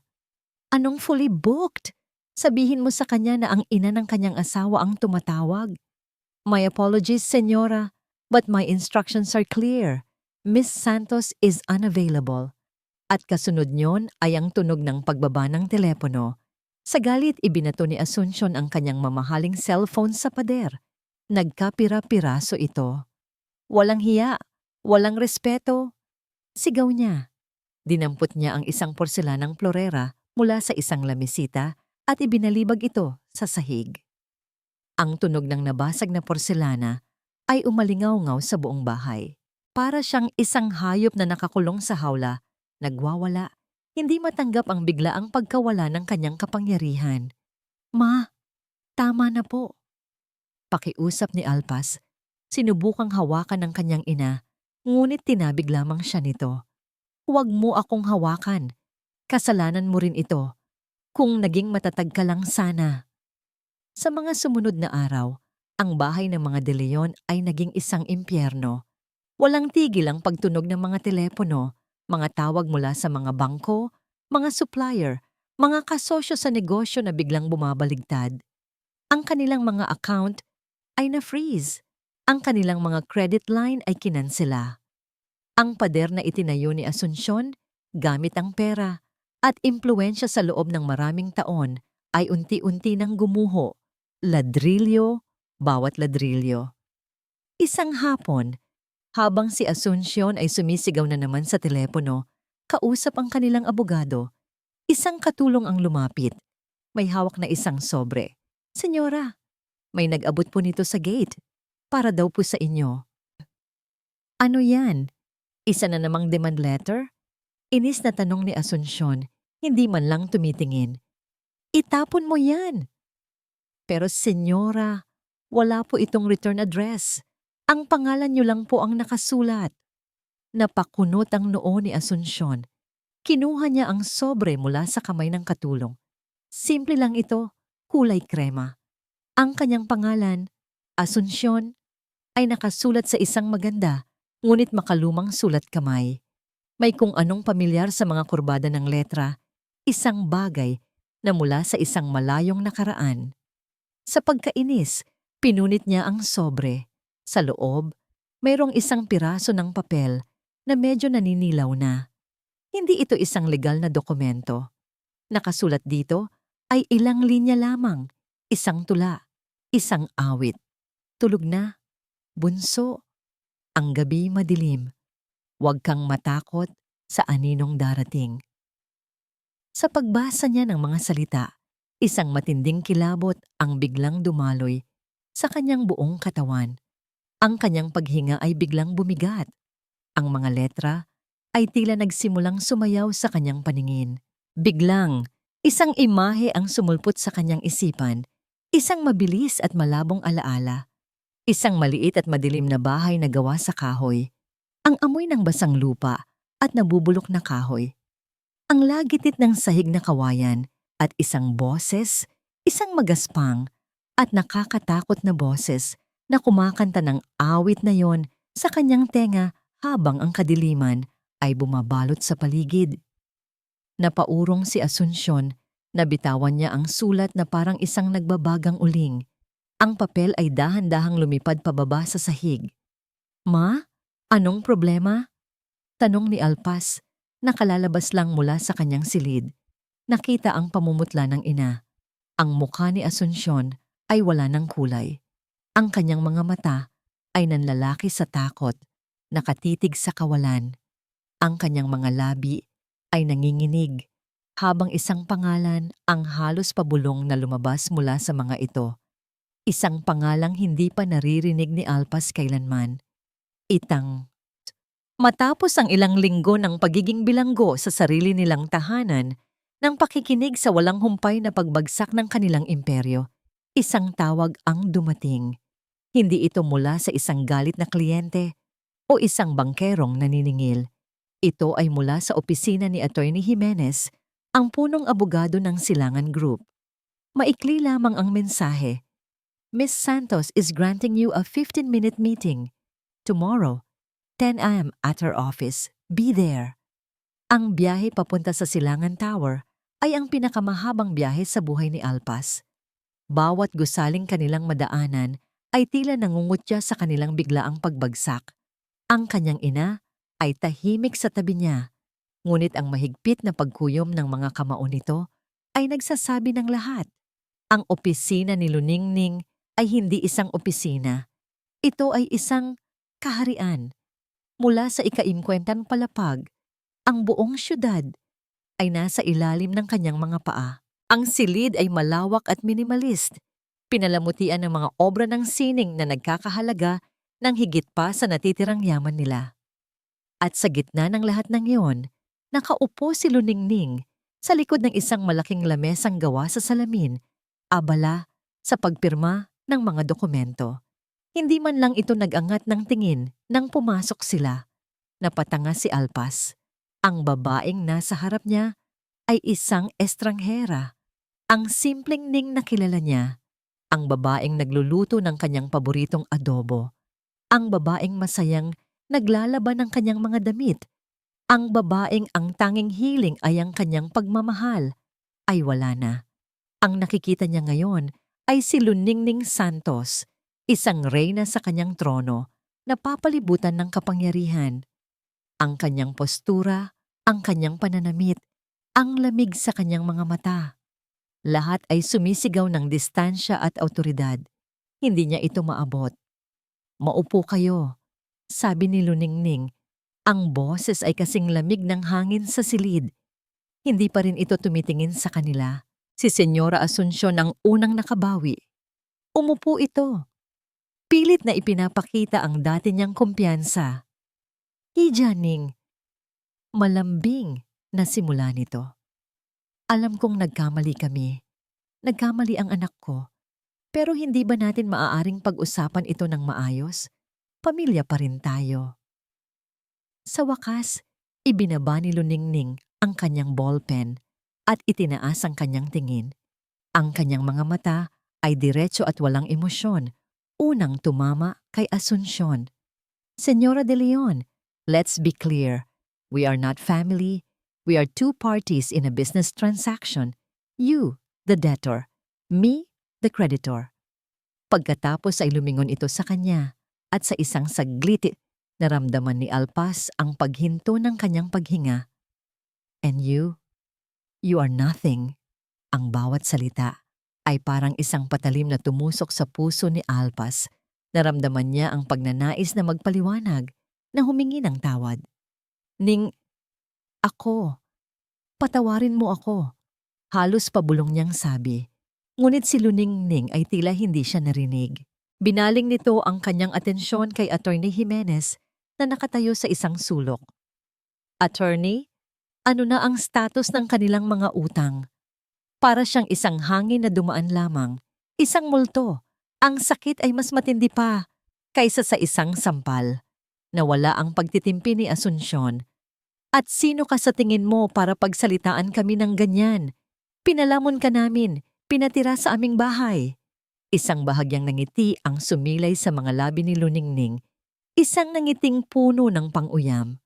Anong fully booked? Sabihin mo sa kanya na ang ina ng kanyang asawa ang tumatawag. My apologies, Senyora, but my instructions are clear. Miss Santos is unavailable. At kasunod nyon ay ang tunog ng pagbaba ng telepono. Sa galit, ibinato ni Asuncion ang kanyang mamahaling cellphone sa pader. Nagkapira-piraso ito. Walang hiya, walang respeto. Sigaw niya. Dinampot niya ang isang porselanang florera mula sa isang lamisita at ibinalibag ito sa sahig. Ang tunog ng nabasag na porselana ay umalingaw-ngaw sa buong bahay. Para siyang isang hayop na nakakulong sa hawla, nagwawala, hindi matanggap ang biglaang pagkawala ng kanyang kapangyarihan. Ma, tama na po. Pakiusap ni Alpas, sinubukang hawakan ng kanyang ina, ngunit tinabig lamang siya nito. Huwag mo akong hawakan. Kasalanan mo rin ito. Kung naging matatag ka lang sana. Sa mga sumunod na araw, ang bahay ng mga De Leon ay naging isang impyerno. Walang tigil ang pagtunog ng mga telepono, mga tawag mula sa mga bangko, mga supplier, mga kasosyo sa negosyo na biglang bumabaligtad. Ang kanilang mga account ay na-freeze. Ang kanilang mga credit line ay kinansela. Ang pader na itinayo ni Asuncion gamit ang pera at impluensya sa loob ng maraming taon ay unti-unti nang gumuho, ladrilyo, bawat ladrilyo. Isang hapon, habang si Asuncion ay sumisigaw na naman sa telepono, kausap ang kanilang abogado, isang katulong ang lumapit. May hawak na isang sobre. Senyora, may nag-abot po nito sa gate. Para daw po sa inyo. Ano yan? Isa na namang demand letter? Inis na tanong ni Asuncion, hindi man lang tumitingin. Itapon mo yan. Pero senyora, wala po itong return address. Ang pangalan niyo lang po ang nakasulat. Napakunot ang noo ni Asuncion. Kinuha niya ang sobre mula sa kamay ng katulong. Simple lang ito, kulay krema. Ang kanyang pangalan, Asuncion, ay nakasulat sa isang maganda, ngunit makalumang sulat kamay. May kung anong pamilyar sa mga kurbada ng letra, isang bagay na mula sa isang malayong nakaraan. Sa pagkainis, pinunit niya ang sobre. Sa loob, mayroong isang piraso ng papel na medyo naninilaw na. Hindi ito isang legal na dokumento. Nakasulat dito ay ilang linya lamang, isang tula, isang awit. Tulog na, bunso. Ang gabi madilim. Huwag kang matakot sa aninong darating. Sa pagbasa niya ng mga salita, isang matinding kilabot ang biglang dumaloy sa kanyang buong katawan. Ang kanyang paghinga ay biglang bumigat. Ang mga letra ay tila nagsimulang sumayaw sa kanyang paningin. Biglang, isang imahe ang sumulpot sa kanyang isipan, isang mabilis at malabong alaala. Isang maliit at madilim na bahay na gawa sa kahoy. Ang amoy ng basang lupa at nabubulok na kahoy. Ang lagitit ng sahig na kawayan at isang boses, isang magaspang at nakakatakot na boses na kumakanta ng awit na yon sa kanyang tenga habang ang kadiliman ay bumabalot sa paligid. Napaurong si Asuncion, nabitawan niya ang sulat na parang isang nagbabagang uling. Ang papel ay dahan-dahang lumipad pababa sa sahig. Ma, anong problema? Tanong ni Alpas, nakalalabas lang mula sa kanyang silid. Nakita ang pamumutla ng ina. Ang mukha ni Asuncion ay wala ng kulay. Ang kanyang mga mata ay nanlalaki sa takot, nakatitig sa kawalan. Ang kanyang mga labi ay nanginginig, habang isang pangalan ang halos pabulong na lumabas mula sa mga ito. Isang pangalang hindi pa naririnig ni Alpas kailanman. Itang. Matapos ang ilang linggo ng pagiging bilanggo sa sarili nilang tahanan, ng pakikinig sa walang humpay na pagbagsak ng kanilang imperyo, isang tawag ang dumating. Hindi ito mula sa isang galit na kliyente o isang bangkerong naniningil. Ito ay mula sa opisina ni Attorney Jimenez, ang punong abogado ng Silangan Group. Maikli lamang ang mensahe. Miss Santos is granting you a 15-minute meeting. Tomorrow, 10 a.m. at her office. Be there. Ang biyahe papunta sa Silangan Tower ay ang pinakamahabang biyahe sa buhay ni Alpas. Bawat gusaling kanilang madaanan ay tila nangungutya sa kanilang biglaang pagbagsak. Ang kanyang ina ay tahimik sa tabi niya, ngunit ang mahigpit na pagkuyom ng mga kamao nito ay nagsasabi ng lahat. Ang opisina ni Luningning ay hindi isang opisina. Ito ay isang kaharian. Mula sa ika-50 palapag, ang buong syudad ay nasa ilalim ng kanyang mga paa. Ang silid ay malawak at minimalist. Pinalamutian ng mga obra ng sining na nagkakahalaga ng higit pa sa natitirang yaman nila. At sa gitna ng lahat ng iyon, nakaupo si Luningning sa likod ng isang malaking lamesang gawa sa salamin, abala sa pagpirma ng mga dokumento. Hindi man lang ito nag-angat ng tingin nang pumasok sila. Napatanga si Alpas. Ang babaeng nasa harap niya ay isang estranghera. Ang simpleng Ning na kilala niya. Ang babaeng nagluluto ng kanyang paboritong adobo. Ang babaeng masayang naglalaban ng kanyang mga damit. Ang babaeng ang tanging hiling ay ang kanyang pagmamahal ay wala na. Ang nakikita niya ngayon ay si Luningning Santos, isang reyna sa kanyang trono na papalibutan ng kapangyarihan. Ang kanyang postura, ang kanyang pananamit, ang lamig sa kanyang mga mata. Lahat ay sumisigaw ng distansya at awtoridad. Hindi niya ito maabot. "Maupo kayo," sabi ni Luningning. Ang boses ay kasing lamig ng hangin sa silid. Hindi pa rin ito tumitingin sa kanila. Si Senyora Asuncion ang unang nakabawi. Umupo ito. Pilit na ipinapakita ang dati niyang kumpiyansa. "Hijaning," malambing na simula nito. "Alam kong nagkamali kami. Nagkamali ang anak ko. Pero hindi ba natin maaaring pag-usapan ito ng maayos? Pamilya pa rin tayo." Sa wakas, ibinaba ni Luningning ang kanyang ballpen at itinaas ang kanyang tingin. Ang kanyang mga mata ay diretso at walang emosyon. Unang tumama kay Asuncion. "Señora de Leon, let's be clear. We are not family. We are two parties in a business transaction. You, the debtor. Me, the creditor." Pagkatapos ay lumingon ito sa kanya at sa isang saglit naramdaman ni Alpas ang paghinto ng kanyang paghinga. "And you are nothing." Ang bawat salita ay parang isang patalim na tumusok sa puso ni Alpas. Naramdaman niya ang pagnanais na magpaliwanag, na humingi ng tawad. "Ning, ako, patawarin mo ako." Halos pabulong niyang sabi. Ngunit si Luningning ay tila hindi siya narinig. Binaling nito ang kanyang atensyon kay Attorney Jimenez na nakatayo sa isang sulok. "Attorney, ano na ang status ng kanilang mga utang?" Para siyang isang hangin na dumaan lamang, isang multo. Ang sakit ay mas matindi pa kaysa sa isang sampal. Nawala ang pagtitimpi ni Asuncion. "At sino ka sa tingin mo para pagsalitaan kami ng ganyan? Pinalamon ka namin, pinatira sa aming bahay." Isang bahagyang nangiti ang sumilay sa mga labi ni Luningning. Isang nangiting puno ng pang-uyam.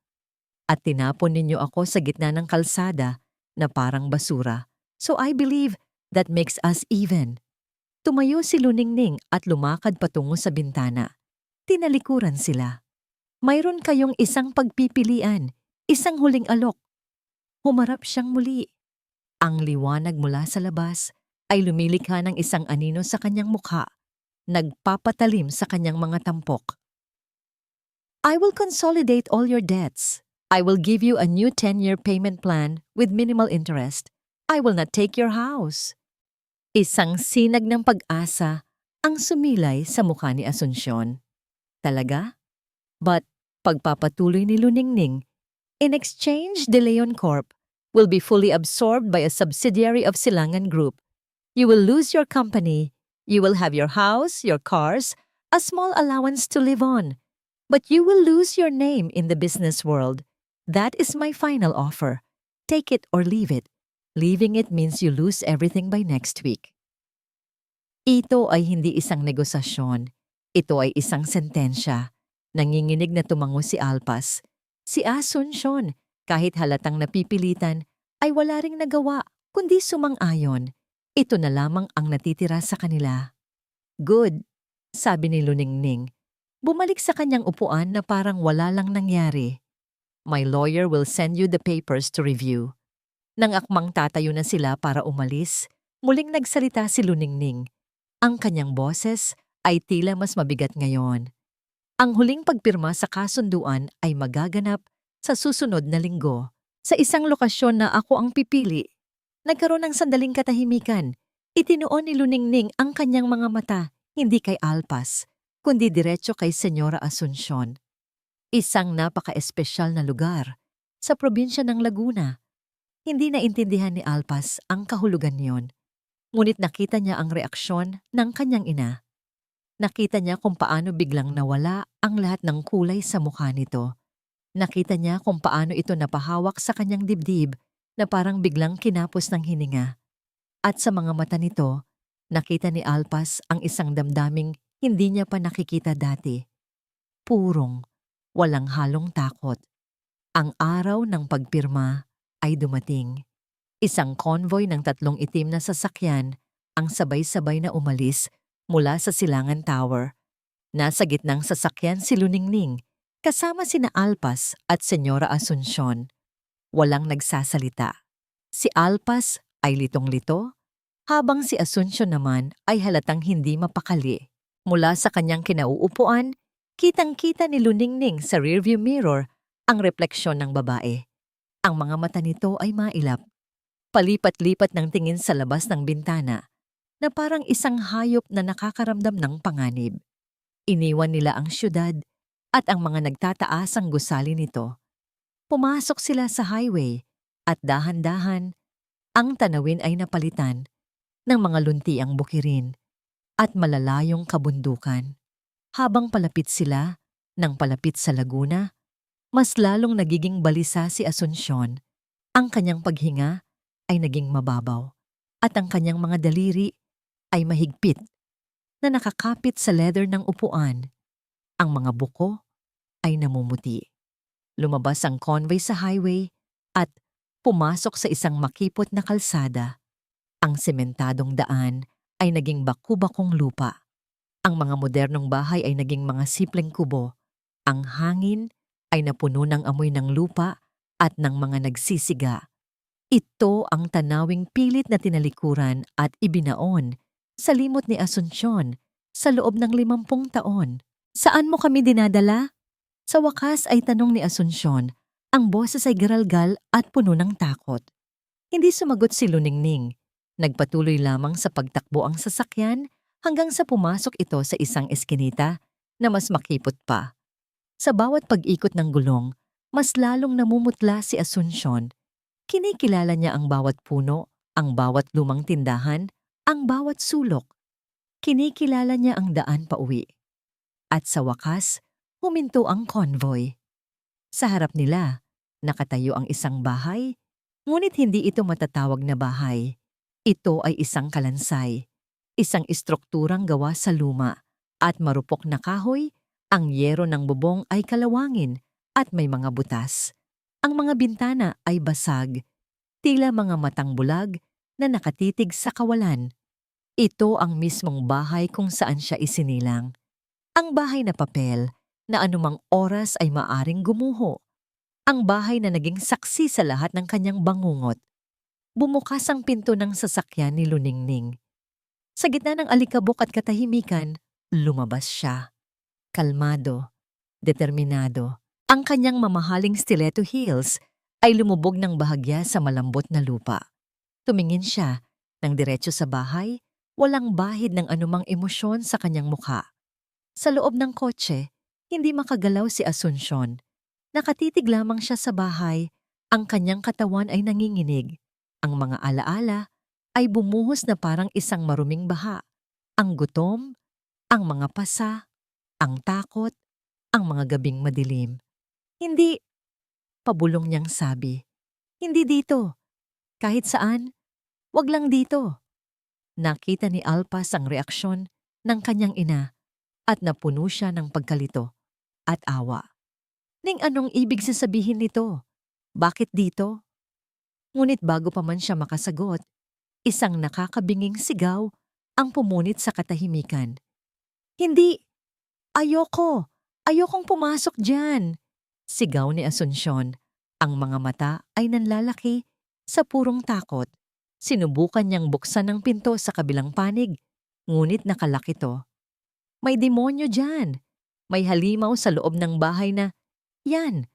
"At tinapon ninyo ako sa gitna ng kalsada na parang basura. So I believe that makes us even." Tumayo si Luningning at lumakad patungo sa bintana. Tinalikuran sila. "Mayroon kayong isang pagpipilian, isang huling alok." Humarap siyang muli. Ang liwanag mula sa labas ay lumilikha ng isang anino sa kanyang mukha, nagpapatalim sa kanyang mga tampok. "I will consolidate all your debts. I will give you a new 10-year payment plan with minimal interest. I will not take your house." Isang sinag ng pag-asa ang sumilay sa mukha ni Asuncion. Talaga? But pagpapatuloy ni Luningning, "In exchange, De Leon Corp will be fully absorbed by a subsidiary of Silangan Group. You will lose your company. You will have your house, your cars, a small allowance to live on. But you will lose your name in the business world. That is my final offer. Take it or leave it. Leaving it means you lose everything by next week." Ito ay hindi isang negosasyon. Ito ay isang sentensya. Nanginginig na tumango si Alpas. Si Asuncion, kahit halatang napipilitan, ay wala ring nagawa kundi sumang-ayon. Ito na lamang ang natitira sa kanila. "Good," sabi ni Luningning. Bumalik sa kanyang upuan na parang wala lang nangyari. "My lawyer will send you the papers to review." Nang akmang tatayo na sila para umalis, muling nagsalita si Luningning. Ang kanyang boses ay tila mas mabigat ngayon. Ang huling pagpirma sa kasunduan ay magaganap sa susunod na linggo. Sa isang lokasyon na ako ang pipili. Nagkaroon ng sandaling katahimikan. Itinuon ni Luningning ang kanyang mga mata, hindi kay Alpas, kundi diretso kay Senyora Asuncion. Isang napaka-espesyal na lugar sa probinsya ng Laguna. Hindi naintindihan ni Alpas ang kahulugan niyon. Ngunit nakita niya ang reaksyon ng kanyang ina. Nakita niya kung paano biglang nawala ang lahat ng kulay sa mukha nito. Nakita niya kung paano ito napahawak sa kanyang dibdib na parang biglang kinapos ng hininga. At sa mga mata nito, nakita ni Alpas ang isang damdaming hindi niya pa nakikita dati. Purong, walang halong takot. Ang araw ng pagpirma ay dumating. Isang convoy ng 3 itim na sasakyan ang sabay-sabay na umalis mula sa Silangan Tower. Nasa gitnang sasakyan si Luningning, Kasama sina Alpas at Senyora Asuncion, walang nagsasalita. Si Alpas ay litong-lito, habang si Asuncion naman ay halatang hindi mapakali. Mula sa kanyang kinauupuan, kitang-kita ni Luningning sa rearview mirror ang refleksyon ng babae. Ang mga mata nito ay mailap. Palipat-lipat ng tingin sa labas ng bintana na parang isang hayop na nakakaramdam ng panganib. Iniwan nila ang syudad at ang mga nagtataasang gusali nito. Pumasok sila sa highway at dahan-dahan ang tanawin ay napalitan ng mga luntiang bukirin at malalayong kabundukan. Habang palapit sila ng palapit sa Laguna, mas lalong nagiging balisa si Asuncion. Ang kanyang paghinga ay naging mababaw at ang kanyang mga daliri ay mahigpit na nakakapit sa leather ng upuan. Ang mga buko ay namumuti. Lumabas ang convoy sa highway at pumasok sa isang makipot na kalsada. Ang sementadong daan ay naging baku-bakong lupa. Ang mga modernong bahay ay naging mga simpleng kubo. Ang hangin ay napuno ng amoy ng lupa at ng mga nagsisiga. Ito ang tanawing pilit na tinalikuran at ibinaon sa limot ni Asuncion sa loob ng 50 taon. Saan mo kami dinadala? Sa wakas ay tanong ni Asuncion. Ang boses ay garalgal at puno ng takot. Hindi sumagot si Luningning. Nagpatuloy lamang sa pagtakbo ang sasakyan hanggang sa pumasok ito sa isang eskinita na mas makipot pa. Sa bawat pag-ikot ng gulong, mas lalong namumutla si Asuncion. Kinikilala niya ang bawat puno, ang bawat lumang tindahan, ang bawat sulok. Kinikilala niya ang daan pauwi. At sa wakas, huminto ang convoy. Sa harap nila, nakatayo ang isang bahay, ngunit hindi ito matatawag na bahay. Ito ay isang kalansay, isang istrukturang gawa sa luma at marupok na kahoy. Ang yero ng bubong ay kalawangin at may mga butas. Ang mga bintana ay basag, tila mga matang bulag na nakatitig sa kawalan. Ito ang mismong bahay kung saan siya isinilang. Ang bahay na papel na anumang oras ay maaring gumuho. Ang bahay na naging saksi sa lahat ng kanyang bangungot. Bumukas ang pinto ng sasakyan ni Luningning. Sa gitna ng alikabok at katahimikan, lumabas siya. Kalmado, determinado. Ang kanyang mamahaling stiletto heels ay lumubog ng bahagya sa malambot na lupa. Tumingin siya ng diretso sa bahay, walang bahid ng anumang emosyon sa kanyang mukha. Sa loob ng kotse, hindi makagalaw si Asuncion. Nakatitig lamang siya sa bahay, ang kanyang katawan ay nanginginig. Ang mga alaala ay bumuhos na parang isang maruming baha. Ang gutom, ang mga pasa, ang takot, ang mga gabing madilim. Hindi, pabulong niyang sabi. Hindi dito. Kahit saan, wag lang dito. Nakita ni Alpas ang reaksyon ng kanyang ina at napuno siya ng pagkalito at awa. Ning anong ibig sasabihin nito? Bakit dito? Ngunit bago pa man siya makasagot, isang nakakabinging sigaw ang pumunit sa katahimikan. Hindi! Ayoko! Ayokong pumasok dyan! Sigaw ni Asuncion. Ang mga mata ay nanlalaki sa purong takot. Sinubukan niyang buksan ang pinto sa kabilang panig, ngunit nakalak ito. May demonyo dyan! May halimaw sa loob ng bahay na, yan!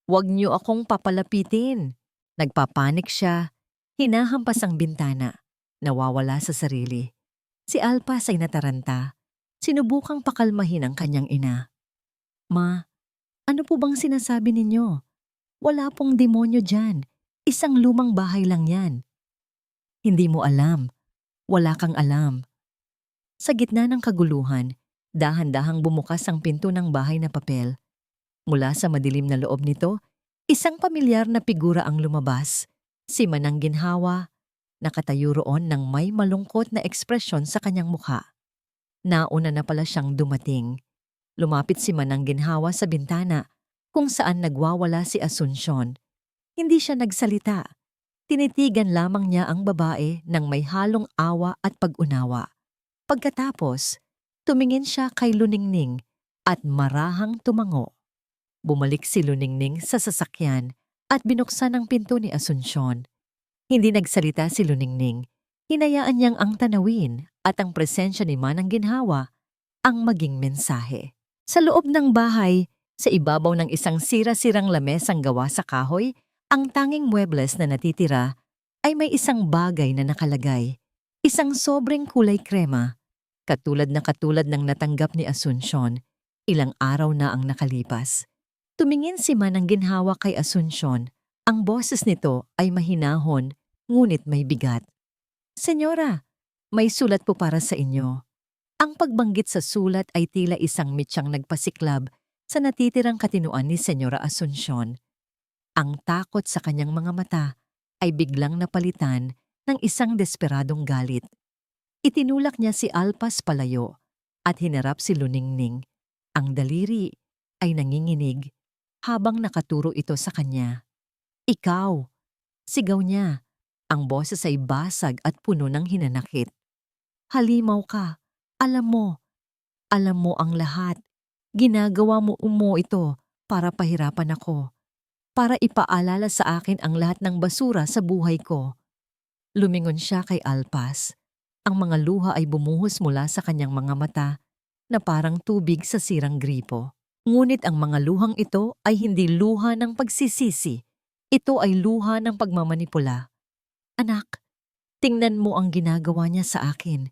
Huwag niyo akong papalapitin! Nagpapanik siya. Hinahampas ang bintana. Nawawala sa sarili. Si Alpas ay nataranta. Sinubukang pakalmahin ang kanyang ina. Ma, ano po bang sinasabi ninyo? Wala pong demonyo dyan. Isang lumang bahay lang yan. Hindi mo alam. Wala kang alam. Sa gitna ng kaguluhan, dahan-dahang bumukas ang pinto ng bahay na papel. Mula sa madilim na loob nito, isang pamilyar na figura ang lumabas. Si Manang Ginhawa, nakatayo roon ng may malungkot na ekspresyon sa kanyang mukha. Nauna na pala siyang dumating. Lumapit si Manang Ginhawa sa bintana kung saan nagwawala si Asuncion. Hindi siya nagsalita. Tinitigan lamang niya ang babae ng may halong awa at pag-unawa. Pagkatapos, tumingin siya kay Luningning at marahang tumango. Bumalik si Luningning sa sasakyan at binuksan ang pinto ni Asunsyon. Hindi nagsalita si Luningning. Hinayaan niyang ang tanawin at ang presensya ni Manang Ginhawa ang maging mensahe. Sa loob ng bahay, sa ibabaw ng isang sira-sirang lamesang gawa sa kahoy, ang tanging muebles na natitira ay may isang bagay na nakalagay. Isang sobrang kulay krema, katulad ng natanggap ni Asunsyon. Ilang araw na ang nakalipas. Tumingin si Manang Ginhawa kay Asunsyon. Ang boses nito ay mahinahon, ngunit may bigat. Senyora, may sulat po para sa inyo. Ang pagbanggit sa sulat ay tila isang mitsyang nagpasiklab sa natitirang katinuan ni Senyora Asunsyon. Ang takot sa kanyang mga mata ay biglang napalitan ng isang desperadong galit. Itinulak niya si Alpas palayo at hinarap si Luningning. Ang daliri ay nanginginig habang nakaturo ito sa kanya. Ikaw! Sigaw niya. Ang boses ay basag at puno ng hinanakit. Halimaw ka. Alam mo ang lahat. Ginagawa mo ito para pahirapan ako. Para ipaalala sa akin ang lahat ng basura sa buhay ko. Lumingon siya kay Alpas. Ang mga luha ay bumuhos mula sa kanyang mga mata na parang tubig sa sirang gripo. Ngunit ang mga luhang ito ay hindi luha ng pagsisisi. Ito ay luha ng pagmamanipula. Anak, tingnan mo ang ginagawa niya sa akin.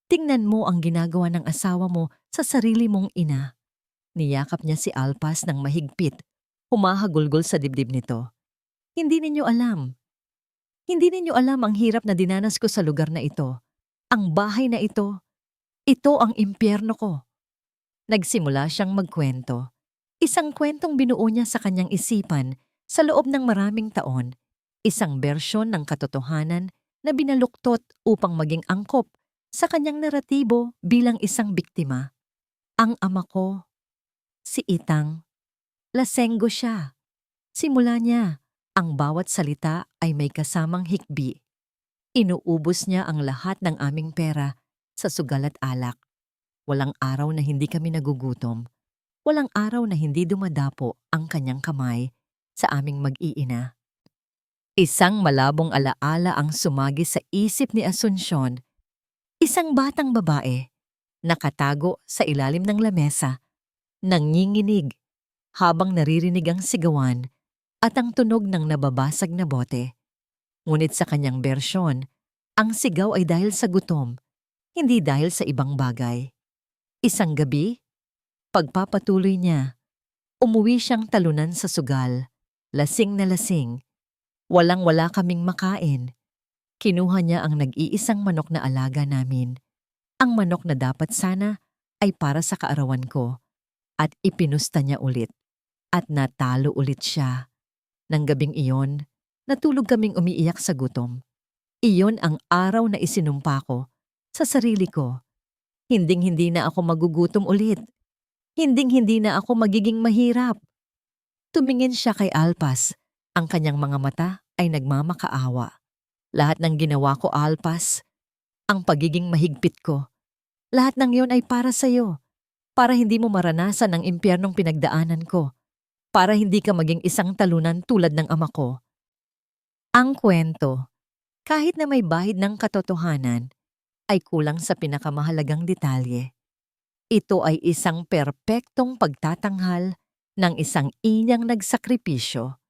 Tingnan mo ang ginagawa ng asawa mo sa sarili mong ina. Niyakap niya si Alpas ng mahigpit. Humahagulgol sa dibdib nito. Hindi ninyo alam. Hindi ninyo alam ang hirap na dinanas ko sa lugar na ito. Ang bahay na ito. Ito ang impyerno ko. Nagsimula siyang magkwento. Isang kwentong binuo niya sa kanyang isipan sa loob ng maraming taon. Isang bersyon ng katotohanan na binaluktot upang maging angkop sa kanyang naratibo bilang isang biktima. Ang ama ko, si Itang, lasenggo siya. Simula niya, ang bawat salita ay may kasamang hikbi. Inuubos niya ang lahat ng aming pera sa sugal at alak. Walang araw na hindi kami nagugutom. Walang araw na hindi dumadapo ang kanyang kamay sa aming mag-iina. Isang malabong alaala ang sumagi sa isip ni Asunsyon. Isang batang babae, nakatago sa ilalim ng lamesa, nanginginig habang naririnig ang sigawan at ang tunog ng nababasag na bote. Ngunit sa kanyang bersyon, ang sigaw ay dahil sa gutom, hindi dahil sa ibang bagay. Isang gabi, pagpapatuloy niya, umuwi siyang talunan sa sugal, lasing na lasing. Walang-wala kaming makain. Kinuha niya ang nag-iisang manok na alaga namin. Ang manok na dapat sana ay para sa kaarawan ko at ipinusta niya ulit. At natalo ulit siya. Nang gabing iyon, natulog kaming umiiyak sa gutom. Iyon ang araw na isinumpa ko sa sarili ko. Hinding-hindi na ako magugutom ulit. Hinding-hindi na ako magiging mahirap. Tumingin siya kay Alpas. Ang kanyang mga mata ay nagmamakaawa. Lahat ng ginawa ko, Alpas, ang pagiging mahigpit ko. Lahat ng yon ay para sa'yo. Para hindi mo maranasan ang impyernong pinagdaanan ko. Para hindi ka maging isang talunan tulad ng ama ko. Ang kwento, kahit na may bahid ng katotohanan, ay kulang sa pinakamahalagang detalye. Ito ay isang perpektong pagtatanghal ng isang inyang nagsakripisyo.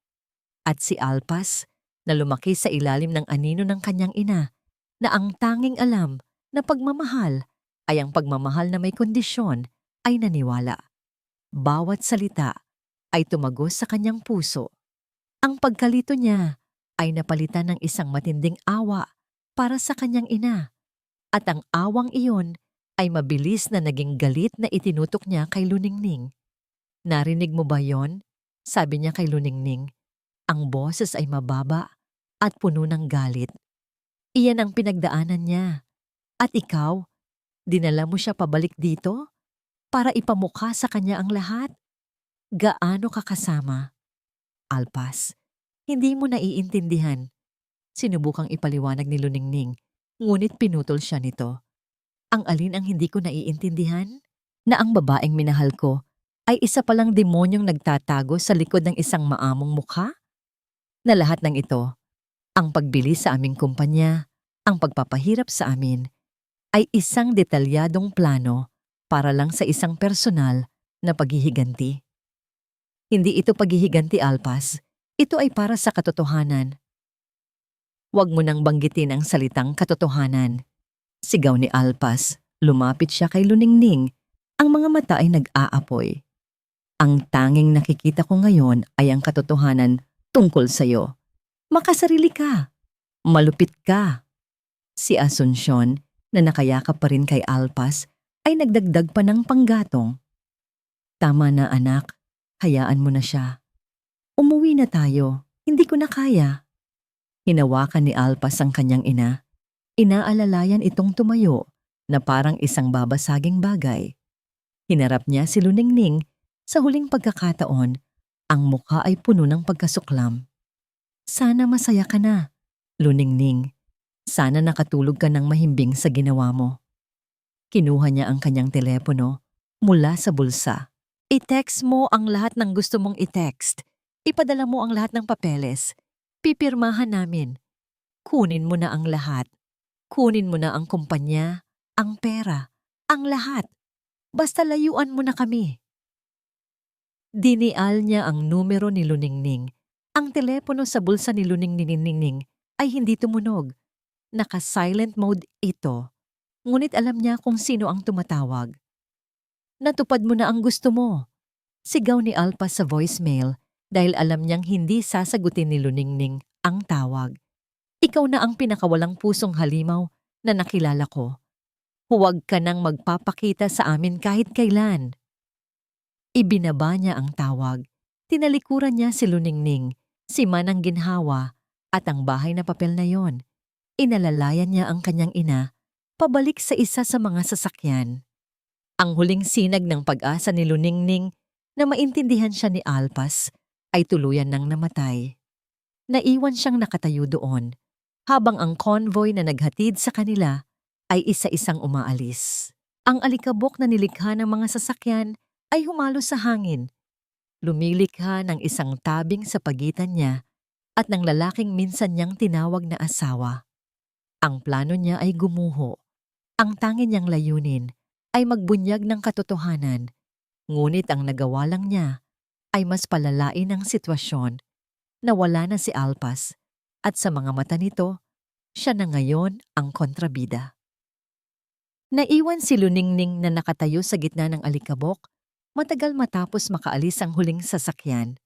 At si Alpas, na lumaki sa ilalim ng anino ng kanyang ina, na ang tanging alam na pagmamahal ay ang pagmamahal na may kondisyon, ay naniwala. Bawat salita ay tumagos sa kanyang puso. Ang pagkalito niya ay napalitan ng isang matinding awa para sa kanyang ina. At ang awang iyon ay mabilis na naging galit na itinutok niya kay Luningning. Narinig mo ba yon? Sabi niya kay Luningning. Ang boses ay mababa at puno ng galit. Iyan ang pinagdaanan niya. At ikaw, dinala mo siya pabalik dito para ipamukha sa kanya ang lahat? Gaano ka kasama? Alpas, hindi mo naiintindihan. Sinubukang ipaliwanag ni Luningning, ngunit pinutol siya nito. Ang alin ang hindi ko naiintindihan? Na ang babaeng minahal ko ay isa palang demonyong nagtatago sa likod ng isang maamong mukha? Na lahat ng ito, ang pagbili sa aming kumpanya, ang pagpapahirap sa amin, ay isang detalyadong plano para lang sa isang personal na paghihiganti. Hindi ito paghihiganti, Alpas. Ito ay para sa katotohanan. Huwag mo nang banggitin ang salitang katotohanan. Sigaw ni Alpas. Lumapit siya kay Luningning. Ang mga mata ay nag-aapoy. Ang tanging nakikita ko ngayon ay ang katotohanan tungkol sa'yo. Makasarili ka. Malupit ka. Si Asuncion, na nakayakap pa rin kay Alpas, ay nagdagdag pa ng panggatong. Tama na, anak. Hayaan mo na siya. Umuwi na tayo. Hindi ko na kaya. Hinawakan ni Alpas ang kanyang ina. Inaalalayan itong tumayo na parang isang babasaging bagay. Hinarap niya si Luningning. Sa huling pagkakataon, ang mukha ay puno ng pagkasuklam. Sana masaya ka na, Luningning. Sana nakatulog ka ng mahimbing sa ginawa mo. Kinuha niya ang kanyang telepono mula sa bulsa. I-text mo ang lahat ng gusto mong i-text. Ipadala mo ang lahat ng papeles. Pipirmahan namin. Kunin mo na ang lahat. Kunin mo na ang kumpanya, ang pera, ang lahat. Basta layuan mo na kami. Dinial niya ang numero ni Luningning. Ang telepono sa bulsa ni Luningning ay hindi tumunog. Naka-silent mode ito. Ngunit alam niya kung sino ang tumatawag. Natupad mo na ang gusto mo. Sigaw ni Alpas sa voicemail dahil alam niyang hindi sasagutin ni Luningning ang tawag. Ikaw na ang pinakawalang pusong halimaw na nakilala ko. Huwag ka nang magpapakita sa amin kahit kailan. Ibinaba niya ang tawag. Tinalikuran niya si Luningning, si Manang Ginhawa, at ang bahay na papel na yon. Inalalayan niya ang kanyang ina, pabalik sa isa sa mga sasakyan. Ang huling sinag ng pag-asa ni Luningning na maintindihan siya ni Alpas ay tuluyan nang namatay. Naiwan siyang nakatayo doon, habang ang convoy na naghatid sa kanila ay isa-isang umaalis. Ang alikabok na nilikha ng mga sasakyan ay humalo sa hangin. Lumilikha ng isang tabing sa pagitan niya at ng lalaking minsan niyang tinawag na asawa. Ang plano niya ay gumuho. Ang tanging niyang layunin ay magbunyag ng katotohanan. Ngunit ang nagawa lang niya ay mas palalain ang sitwasyon. Nawala na si Alpas at sa mga mata nito, siya na ngayon ang kontrabida. Naiwan si Luningning na nakatayo sa gitna ng alikabok matagal matapos makaalis ang huling sasakyan.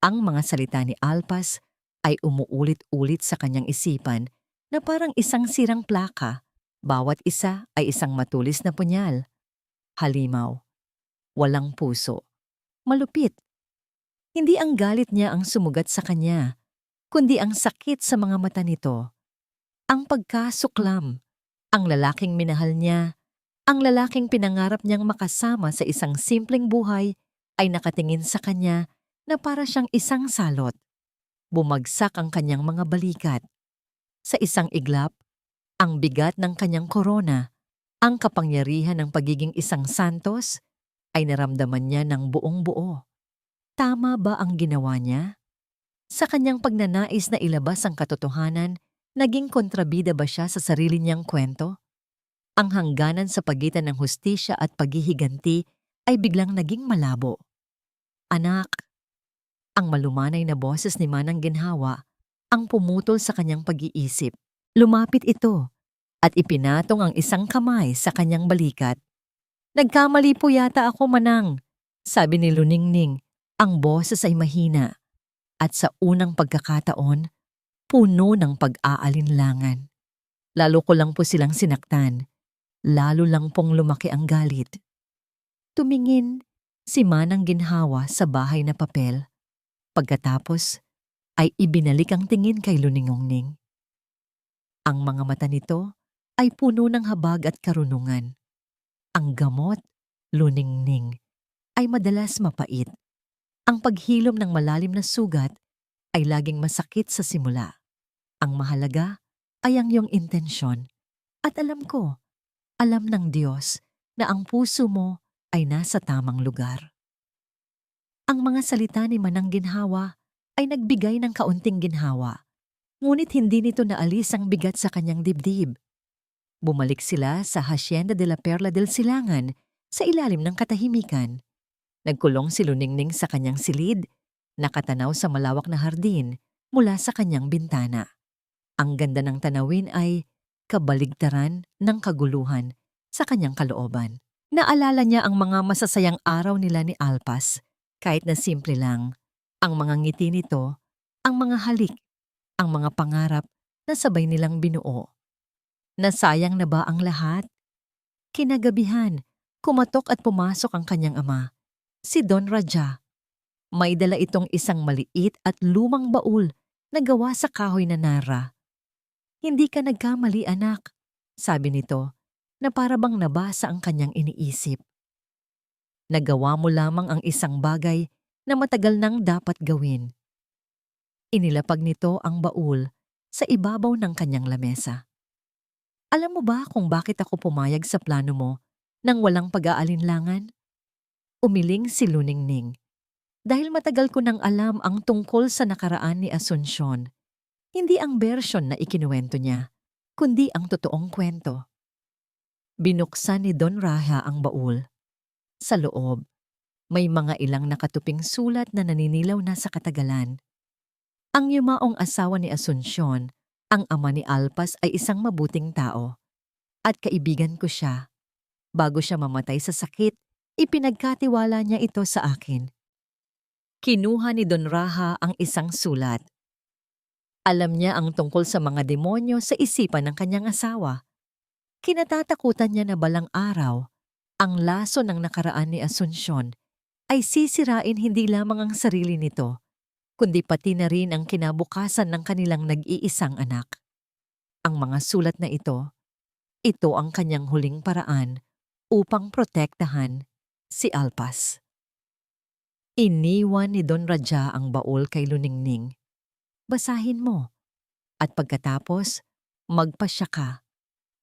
Ang mga salita ni Alpas ay umuulit-ulit sa kanyang isipan na parang isang sirang plaka. Bawat isa ay isang matulis na punyal. Halimaw. Walang puso. Malupit. Hindi ang galit niya ang sumugat sa kanya, kundi ang sakit sa mga mata nito. Ang pagkasuklam. Ang lalaking minahal niya, ang lalaking pinangarap niyang makasama sa isang simpleng buhay ay nakatingin sa kanya na para siyang isang salot. Bumagsak ang kanyang mga balikat. Sa isang iglap, ang bigat ng kanyang korona, ang kapangyarihan ng pagiging isang santos, ay naramdaman niya ng buong buo. Tama ba ang ginawa niya? Sa kanyang pagnanais na ilabas ang katotohanan, naging kontrabida ba siya sa sarili niyang kwento? Ang hangganan sa pagitan ng hustisya at paghihiganti ay biglang naging malabo. Anak, ang malumanay na boses ni Manang Ginhawa ang pumutol sa kanyang pag-iisip. Lumapit ito at ipinatong ang isang kamay sa kanyang balikat. Nagkamali po yata ako, Manang, sabi ni Luningning. Ang boses ay mahina at sa unang pagkakataon, puno ng pag-aalinlangan. Lalo ko lang po silang sinaktan. Lalo lang pong lumaki ang galit. Tumingin si Manang Ginhawa sa bahay na papel. Pagkatapos ay ibinalik ang tingin kay Luningning. Ang mga mata nito ay puno ng habag at karunungan. Ang gamot, Luningning, ay madalas mapait. Ang paghilom ng malalim na sugat ay laging masakit sa simula. Ang mahalaga ay ang iyong intensyon. At alam ko, alam ng Diyos na ang puso mo ay nasa tamang lugar. Ang mga salita ni Manang Ginhawa ay nagbigay ng kaunting ginhawa, ngunit hindi nito naalis ang bigat sa kanyang dibdib. Bumalik sila sa Hacienda de la Perla del Silangan sa ilalim ng katahimikan. Nagkulong si Luningning sa kanyang silid, nakatanaw sa malawak na hardin mula sa kanyang bintana. Ang ganda ng tanawin ay kabaligtaran ng kaguluhan sa kanyang kalooban. Naalala niya ang mga masasayang araw nila ni Alpas, kahit na simple lang. Ang mga ngiti nito, ang mga halik, ang mga pangarap na sabay nilang binuo. Nasayang na ba ang lahat? Kinagabihan, kumatok at pumasok ang kanyang ama, si Don Raja. May dala itong isang maliit at lumang baul na gawa sa kahoy na nara. "Hindi ka nagkamali, anak," sabi nito, na para bang nabasa ang kanyang iniisip. "Nagawa mo lamang ang isang bagay na matagal nang dapat gawin." Inilapag nito ang baul sa ibabaw ng kanyang lamesa. "Alam mo ba kung bakit ako pumayag sa plano mo nang walang pag-aalinlangan?" Umiling si Luningning. "Dahil matagal ko nang alam ang tungkol sa nakaraan ni Asuncion. Hindi ang bersyon na ikinuwento niya, kundi ang totoong kwento." Binuksan ni Don Raja ang baul. Sa loob, may mga ilang nakatuping sulat na naninilaw na sa katagalan. Ang yumaong asawa ni Asuncion, ang ama ni Alpas, ay isang mabuting tao. At kaibigan ko siya. Bago siya mamatay sa sakit, ipinagkatiwala niya ito sa akin. Kinuha ni Don Raja ang isang sulat. Alam niya ang tungkol sa mga demonyo sa isipan ng kanyang asawa. Kinatatakutan niya na balang araw, ang laso ng nakaraan ni Asuncion ay sisirain hindi lamang ang sarili nito, kundi pati na rin ang kinabukasan ng kanilang nag-iisang anak. Ang mga sulat na ito ang kanyang huling paraan upang protektahan si Alpas. Iniwan ni Don Raja ang baul kay Luningning. "Basahin mo, at pagkatapos, magpasya ka.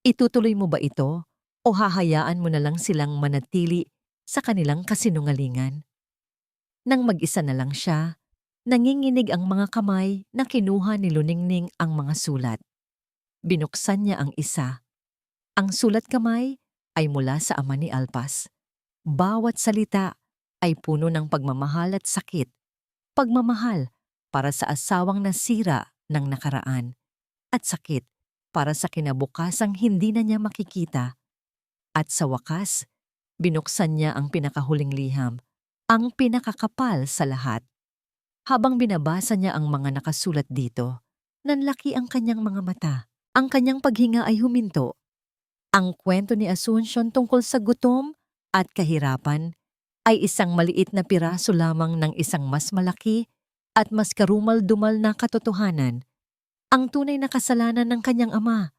Itutuloy mo ba ito o hahayaan mo na lang silang manatili sa kanilang kasinungalingan?" Nang mag-isa na lang siya, nanginginig ang mga kamay na kinuha ni Luningning ang mga sulat. Binuksan niya ang isa. Ang sulat kamay ay mula sa ama ni Alpas. Bawat salita ay puno ng pagmamahal at sakit. Pagmamahal para sa asawang nasira ng nakaraan, at sakit para sa kinabukasang hindi na niya makikita. At sa wakas, binuksan niya ang pinakahuling liham, ang pinakakapal sa lahat. Habang binabasa niya ang mga nakasulat dito, nanlaki ang kanyang mga mata. Ang kanyang paghinga ay huminto. Ang kwento ni Asuncion tungkol sa gutom at kahirapan ay isang maliit na piraso lamang ng isang mas malaki at mas karumal-dumal na katotohanan. Ang tunay na kasalanan ng kanyang ama,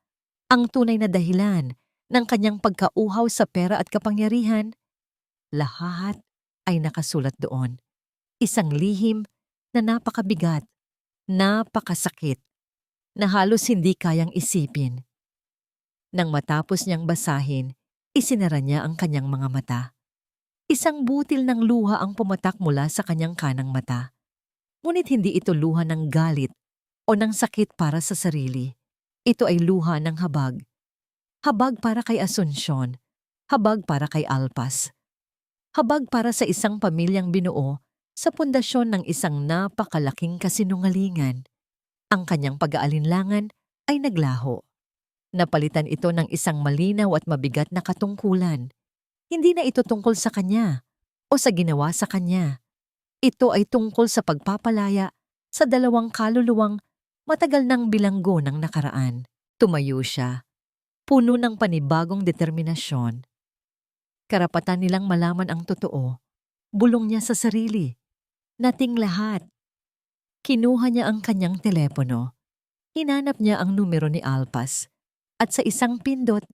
ang tunay na dahilan ng kanyang pagkauhaw sa pera at kapangyarihan, lahat ay nakasulat doon. Isang lihim na napakabigat, napakasakit, na halos hindi kayang isipin. Nang matapos niyang basahin, isinara niya ang kanyang mga mata. Isang butil ng luha ang pumatak mula sa kanyang kanang mata. Ngunit hindi ito luha ng galit o ng sakit para sa sarili. Ito ay luha ng habag. Habag para kay Asuncion. Habag para kay Alpas. Habag para sa isang pamilyang binuo sa pundasyon ng isang napakalaking kasinungalingan. Ang kanyang pag-aalinlangan ay naglaho. Napalitan ito ng isang malinaw at mabigat na katungkulan. Hindi na ito tungkol sa kanya o sa ginawa sa kanya. Ito ay tungkol sa pagpapalaya sa dalawang kaluluwang matagal nang bilanggo ng nakaraan. Tumayo siya, puno ng panibagong determinasyon. Karapatan nilang malaman ang totoo. Bulong niya sa sarili. Nating lahat. Kinuha niya ang kanyang telepono. Hinanap niya ang numero ni Alpas at sa isang pindot,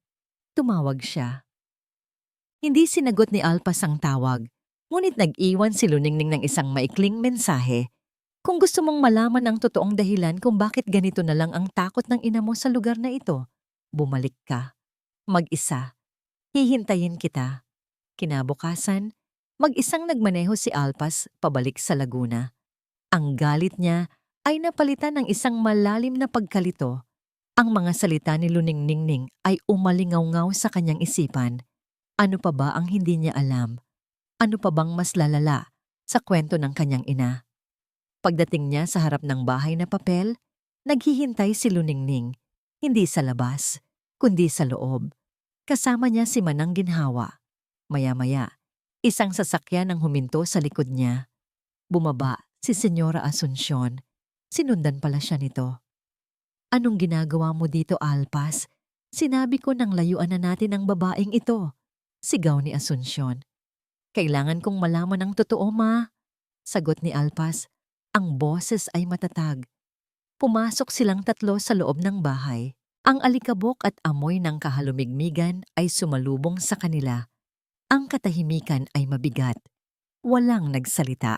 tumawag siya. Hindi sinagot ni Alpas ang tawag, ngunit nag-iwan si Luningning ng isang maikling mensahe. "Kung gusto mong malaman ang totoong dahilan kung bakit ganito na lang ang takot ng ina mo sa lugar na ito, bumalik ka. Mag-isa. Hihintayin kita." Kinabukasan, Mag-isang nagmaneho si Alpas pabalik sa Laguna. Ang galit niya ay napalitan ng isang malalim na pagkalito. Ang mga salita ni Luningning ay umalingaw-ngaw sa kanyang isipan. Ano pa ba ang hindi niya alam? Ano pa bang mas lalala sa kwento ng kanyang ina? Pagdating niya sa harap ng bahay na papel, naghihintay si Luningning, hindi sa labas, kundi sa loob. Kasama niya si Manang Ginhawa. Maya-maya, isang sasakyan ang huminto sa likod niya. Bumaba si Senyora Asuncion. Sinundan pala siya nito. Anong ginagawa mo dito, Alpas? Sinabi ko nang layuan na natin ang babaeng ito. Sigaw ni Asuncion. Kailangan kong malaman ang totoo, ma. Sagot ni Alpas. Ang boses ay matatag. Pumasok silang tatlo sa loob ng bahay. Ang alikabok at amoy ng kahalumigmigan ay sumalubong sa kanila. Ang katahimikan ay mabigat. Walang nagsalita.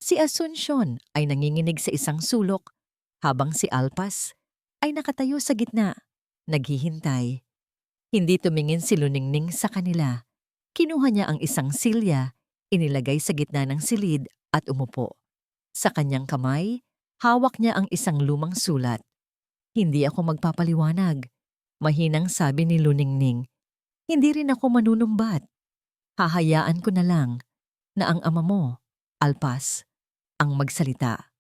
Si Asuncion ay nanginginig sa isang sulok, habang si Alpas ay nakatayo sa gitna, naghihintay. Hindi tumingin si Luningning sa kanila. Kinuha niya ang isang silya, inilagay sa gitna ng silid at umupo. Sa kanyang kamay, hawak niya ang isang lumang sulat. Hindi ako magpapaliwanag, mahinang sabi ni Luningning. Hindi rin ako manunumbat. Hahayaan ko na lang na ang ama mo, Alpas, ang magsalita.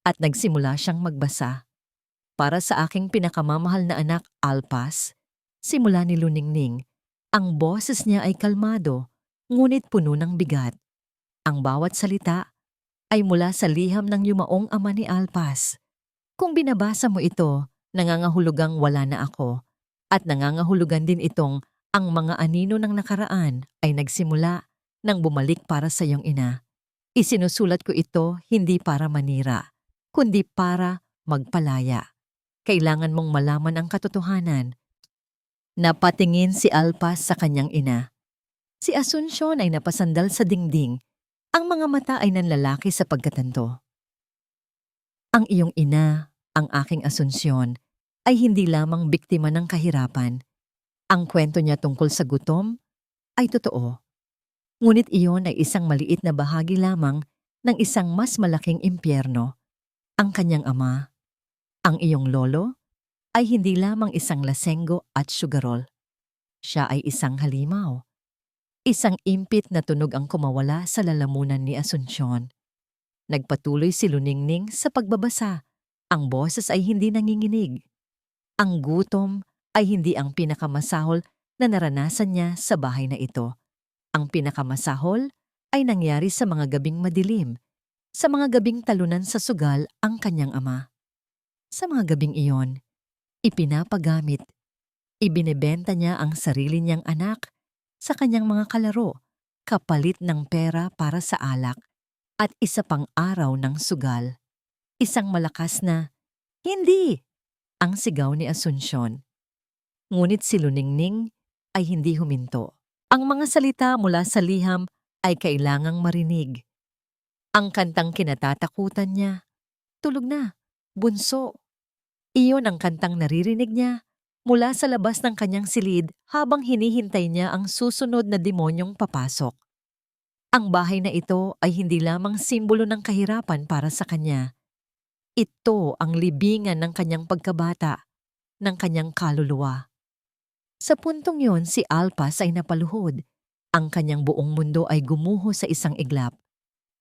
At nagsimula siyang magbasa. Para sa aking pinakamamahal na anak, Alpas, simula ni Luningning, ang boses niya ay kalmado, ngunit puno ng bigat. Ang bawat salita ay mula sa liham ng yumaong ama ni Alpas. Kung binabasa mo ito, nangangahulugang wala na ako, at nangangahulugan din itong ang mga anino ng nakaraan ay nagsimula nang bumalik para sa iyong ina. Isinusulat ko ito hindi para manira, kundi para magpalaya. Kailangan mong malaman ang katotohanan. Napatingin si Alpas sa kanyang ina. Si Asuncion ay napasandal sa dingding. Ang mga mata ay nanlalaki sa pagkatanto. Ang iyong ina, ang aking Asuncion, ay hindi lamang biktima ng kahirapan. Ang kwento niya tungkol sa gutom ay totoo. Ngunit iyon ay isang maliit na bahagi lamang ng isang mas malaking impyerno. Ang kanyang ama, ang iyong lolo, ay hindi lamang isang lasenggo at sugarol. Siya ay isang halimaw. Isang impit na tunog ang kumawala sa lalamunan ni Asuncion. Nagpatuloy si Luningning sa pagbabasa. Ang boses ay hindi nanginginig. Ang gutom ay hindi ang pinakamasahol na naranasan niya sa bahay na ito. Ang pinakamasahol ay nangyari sa mga gabing madilim, sa mga gabing talunan sa sugal ang kanyang ama. Sa mga gabing iyon, ipinapagamit, ibinebenta niya ang sarili niyang anak sa kanyang mga kalaro, kapalit ng pera para sa alak, at isa pang araw ng sugal. Isang malakas na, "Hindi!" ang sigaw ni Asuncion. Ngunit si Luningning ay hindi huminto. Ang mga salita mula sa liham ay kailangang marinig. Ang kantang kinatatakutan niya, tulog na, bunso. Iyon ang kantang naririnig niya mula sa labas ng kanyang silid habang hinihintay niya ang susunod na demonyong papasok. Ang bahay na ito ay hindi lamang simbolo ng kahirapan para sa kanya. Ito ang libingan ng kanyang pagkabata, ng kanyang kaluluwa. Sa puntong yon, si Alpas ay napaluhod. Ang kanyang buong mundo ay gumuho sa isang iglap.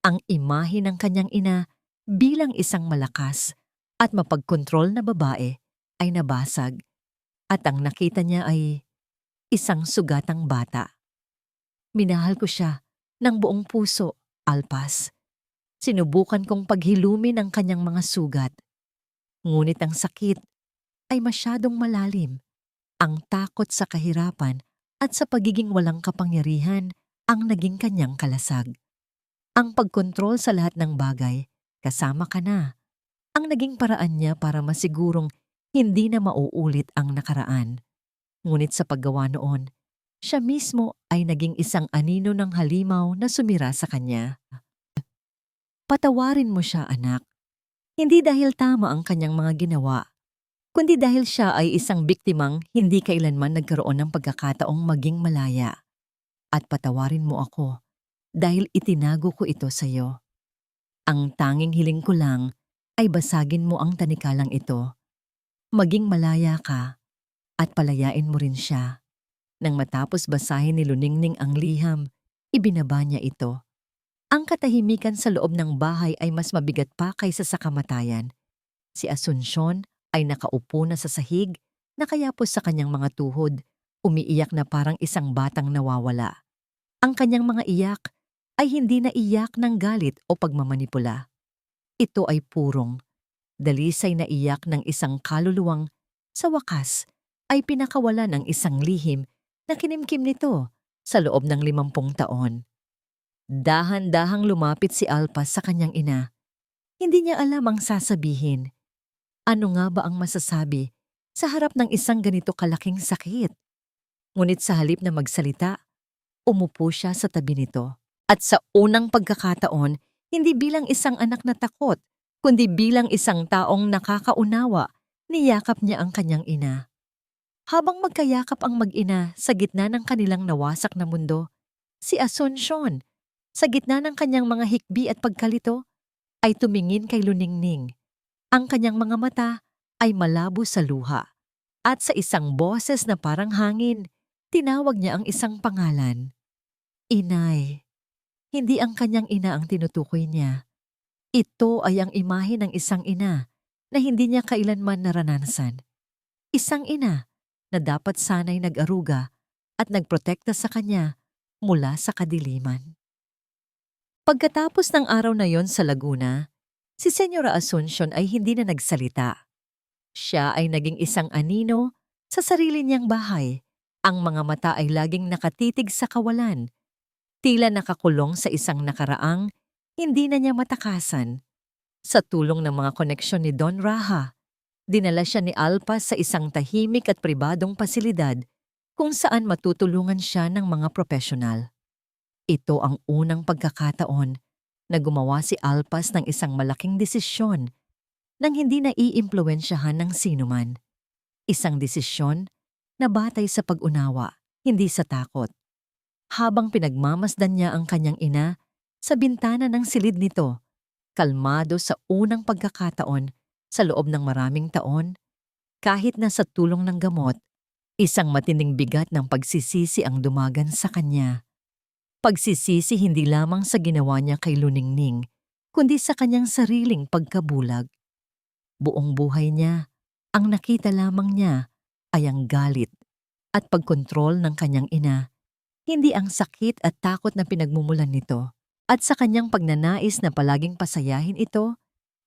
Ang imahe ng kanyang ina bilang isang malakas at mapagkontrol na babae ay nabasag, at ang nakita niya ay isang sugatang bata. Minahal ko siya ng buong puso, Alpas. Sinubukan kong paghilumin ang kanyang mga sugat. Ngunit ang sakit ay masyadong malalim. Ang takot sa kahirapan at sa pagiging walang kapangyarihan ang naging kanyang kalasag. Ang pagkontrol sa lahat ng bagay, kasama ka na, ang naging paraan niya para masigurong hindi na mauulit ang nakaraan. Ngunit sa paggawa noon, siya mismo ay naging isang anino ng halimaw na sumira sa kanya. Patawarin mo siya, anak. Hindi dahil tama ang kanyang mga ginawa, kundi dahil siya ay isang biktimang hindi kailanman nagkaroon ng pagkakataong maging malaya. At patawarin mo ako dahil itinago ko ito sa iyo. Ang tanging hiling ko lang ay basagin mo ang tanikalang ito. Maging malaya ka at palayain mo rin siya. Nang matapos basahin ni Luningning ang liham, ibinaba niya ito. Ang katahimikan sa loob ng bahay ay mas mabigat pa kaysa sa kamatayan. Si Asuncion ay nakaupo na sa sahig, nakayapos sa kanyang mga tuhod, umiiyak na parang isang batang nawawala. Ang kanyang mga iyak ay hindi na iyak ng galit o pagmamanipula. Ito ay purong, dalisay na iyak ng isang kaluluwang sa wakas ay pinakawala ng isang lihim na kinimkim nito sa loob ng 50 taon. Dahan-dahang lumapit si Alpas sa kanyang ina. Hindi niya alam ang sasabihin. Ano nga ba ang masasabi sa harap ng isang ganito kalaking sakit? Ngunit sa halip na magsalita, umupo siya sa tabi nito. At sa unang pagkakataon, hindi bilang isang anak na takot, kundi bilang isang taong nakakaunawa, niyakap niya ang kanyang ina. Habang magkayakap ang mag-ina sa gitna ng kanilang nawasak na mundo, si Asuncion, sa gitna ng kanyang mga hikbi at pagkalito, ay tumingin kay Luningning. Ang kanyang mga mata ay malabo sa luha. At sa isang boses na parang hangin, tinawag niya ang isang pangalan. Inay. Hindi ang kanyang ina ang tinutukoy niya. Ito ay ang imahe ng isang ina na hindi niya kailanman naranasan. Isang ina na dapat sana'y nag-aruga at nagprotekta sa kanya mula sa kadiliman. Pagkatapos ng araw na yon sa Laguna, si Senyora Asuncion ay hindi na nagsalita. Siya ay naging isang anino sa sarili niyang bahay. Ang mga mata ay laging nakatitig sa kawalan. Tila nakakulong sa isang nakaraang hindi na niya matakasan. Sa tulong ng mga koneksyon ni Don Raha, dinala siya ni Alpas sa isang tahimik at pribadong pasilidad kung saan matutulungan siya ng mga profesional. Ito ang unang pagkakataon na gumawa si Alpas ng isang malaking desisyon nang hindi naiimpluwensyahan ng sinuman. Isang desisyon na batay sa pag-unawa, hindi sa takot. Habang pinagmamasdan niya ang kanyang ina sa bintana ng silid nito, kalmado sa unang pagkakataon sa loob ng maraming taon, kahit na sa tulong ng gamot, isang matinding bigat ng pagsisisi ang dumagan sa kanya. Pagsisisi hindi lamang sa ginawa niya kay Luningning, kundi sa kanyang sariling pagkabulag. Buong buhay niya, ang nakita lamang niya ay ang galit at pagkontrol ng kanyang ina, hindi ang sakit at takot na pinagmumulan nito. At sa kanyang pagnanais na palaging pasayahin ito,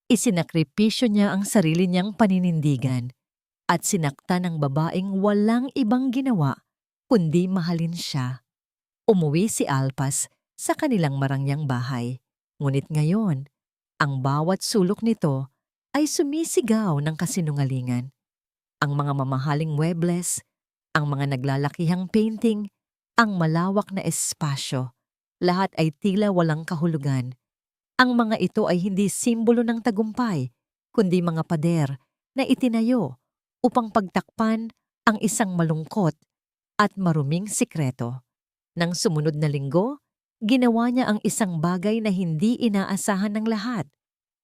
isinakripisyo niya ang sarili niyang paninindigan at sinakta ng babaeng walang ibang ginawa kundi mahalin siya. Umuwi si Alpas sa kanilang marangyang bahay. Ngunit ngayon, ang bawat sulok nito ay sumisigaw ng kasinungalingan. Ang mga mamahaling muebles, ang mga naglalakihang painting, ang malawak na espasyo, lahat ay tila walang kahulugan. Ang mga ito ay hindi simbolo ng tagumpay, kundi mga pader na itinayo upang pagtakpan ang isang malungkot at maruming sikreto. Nang sumunod na linggo, ginawa niya ang isang bagay na hindi inaasahan ng lahat.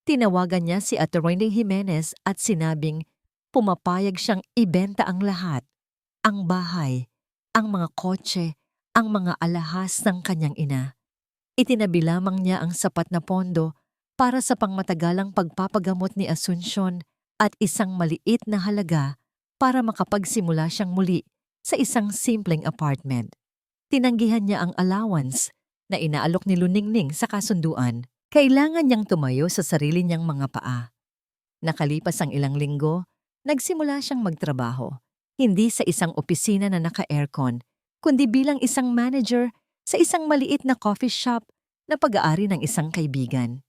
Tinawagan niya si Atty. Jimenez at sinabing pumapayag siyang ibenta ang lahat. Ang bahay, ang mga kotse, ang mga alahas ng kanyang ina. Itinabi lamang niya ang sapat na pondo para sa pangmatagalang pagpapagamot ni Asuncion at isang maliit na halaga para makapagsimula siyang muli sa isang simpleng apartment. Tinanggihan niya ang allowance na inaalok ni Luningning sa kasunduan. Kailangan niyang tumayo sa sarili niyang mga paa. Nakalipas ang ilang linggo, nagsimula siyang magtrabaho. Hindi sa isang opisina na naka-aircon, kundi bilang isang manager sa isang maliit na coffee shop na pag-aari ng isang kaibigan.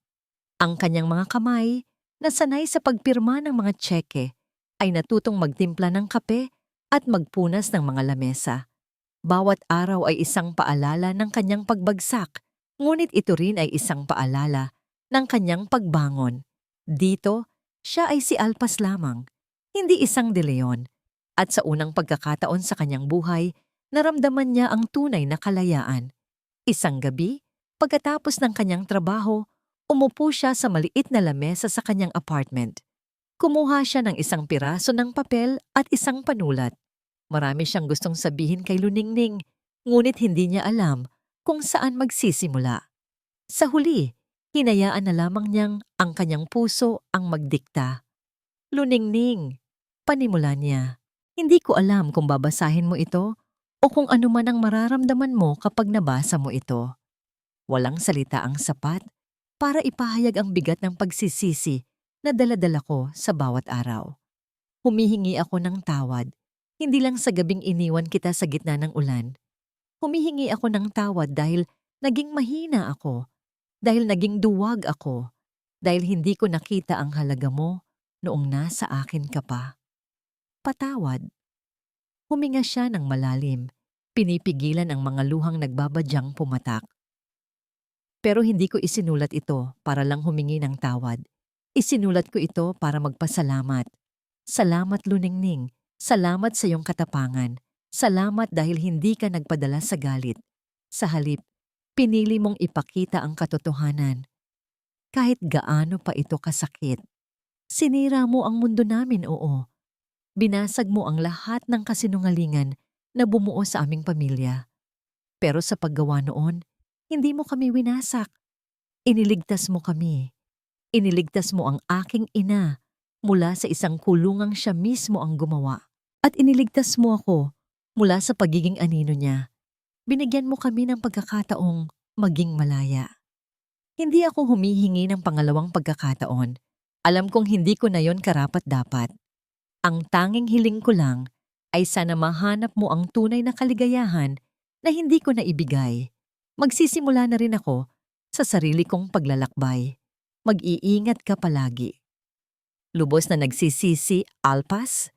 Ang kanyang mga kamay, na sanay sa pagpirma ng mga tseke, ay natutong magtimpla ng kape at magpunas ng mga lamesa. Bawat araw ay isang paalala ng kanyang pagbagsak, ngunit ito rin ay isang paalala ng kanyang pagbangon. Dito, siya ay si Alpas lamang, hindi isang De Leon. At sa unang pagkakataon sa kanyang buhay, naramdaman niya ang tunay na kalayaan. Isang gabi, Pagkatapos ng kanyang trabaho, umupo siya sa maliit na lamesa sa kanyang apartment. Kumuha siya ng isang piraso ng papel at isang panulat. Marami siyang gustong sabihin kay Luningning, ngunit hindi niya alam kung saan magsisimula. Sa huli, hinayaan na lamang niyang ang kanyang puso ang magdikta. Luningning, panimula niya. Hindi ko alam kung babasahin mo ito o kung ano man ang mararamdaman mo kapag nabasa mo ito. Walang salita ang sapat para ipahayag ang bigat ng pagsisisi na dala-dala ko sa bawat araw. Humihingi ako ng tawad, hindi lang sa gabing iniwan kita sa gitna ng ulan. Humihingi ako ng tawad dahil naging mahina ako, dahil naging duwag ako, dahil hindi ko nakita ang halaga mo noong nasa akin ka pa. Patawad. Huminga siya ng malalim, pinipigilan ang mga luhang nagbabadyang pumatak. Pero hindi ko isinulat ito para lang humingi ng tawad. Isinulat ko ito para magpasalamat. Salamat, Luningning. Salamat sa iyong katapangan. Salamat dahil hindi ka nagpadala sa galit. Sa halip, pinili mong ipakita ang katotohanan. Kahit gaano pa ito kasakit. Sinira mo ang mundo namin, oo. Binasag mo ang lahat ng kasinungalingan na bumuo sa aming pamilya. Pero sa paggawa noon, hindi mo kami winasak. Iniligtas mo kami. Iniligtas mo ang aking ina mula sa isang kulungang siya mismo ang gumawa. At iniligtas mo ako mula sa pagiging anino niya. Binigyan mo kami ng pagkakataong maging malaya. Hindi ako humihingi ng pangalawang pagkakataon. Alam kong hindi ko na yon karapat-dapat. Ang tanging hiling ko lang ay sana mahanap mo ang tunay na kaligayahan na hindi ko naibigay. Magsisimula na rin ako sa sarili kong paglalakbay. Mag-iingat ka palagi. Lubos na nagsisisi, Alpas.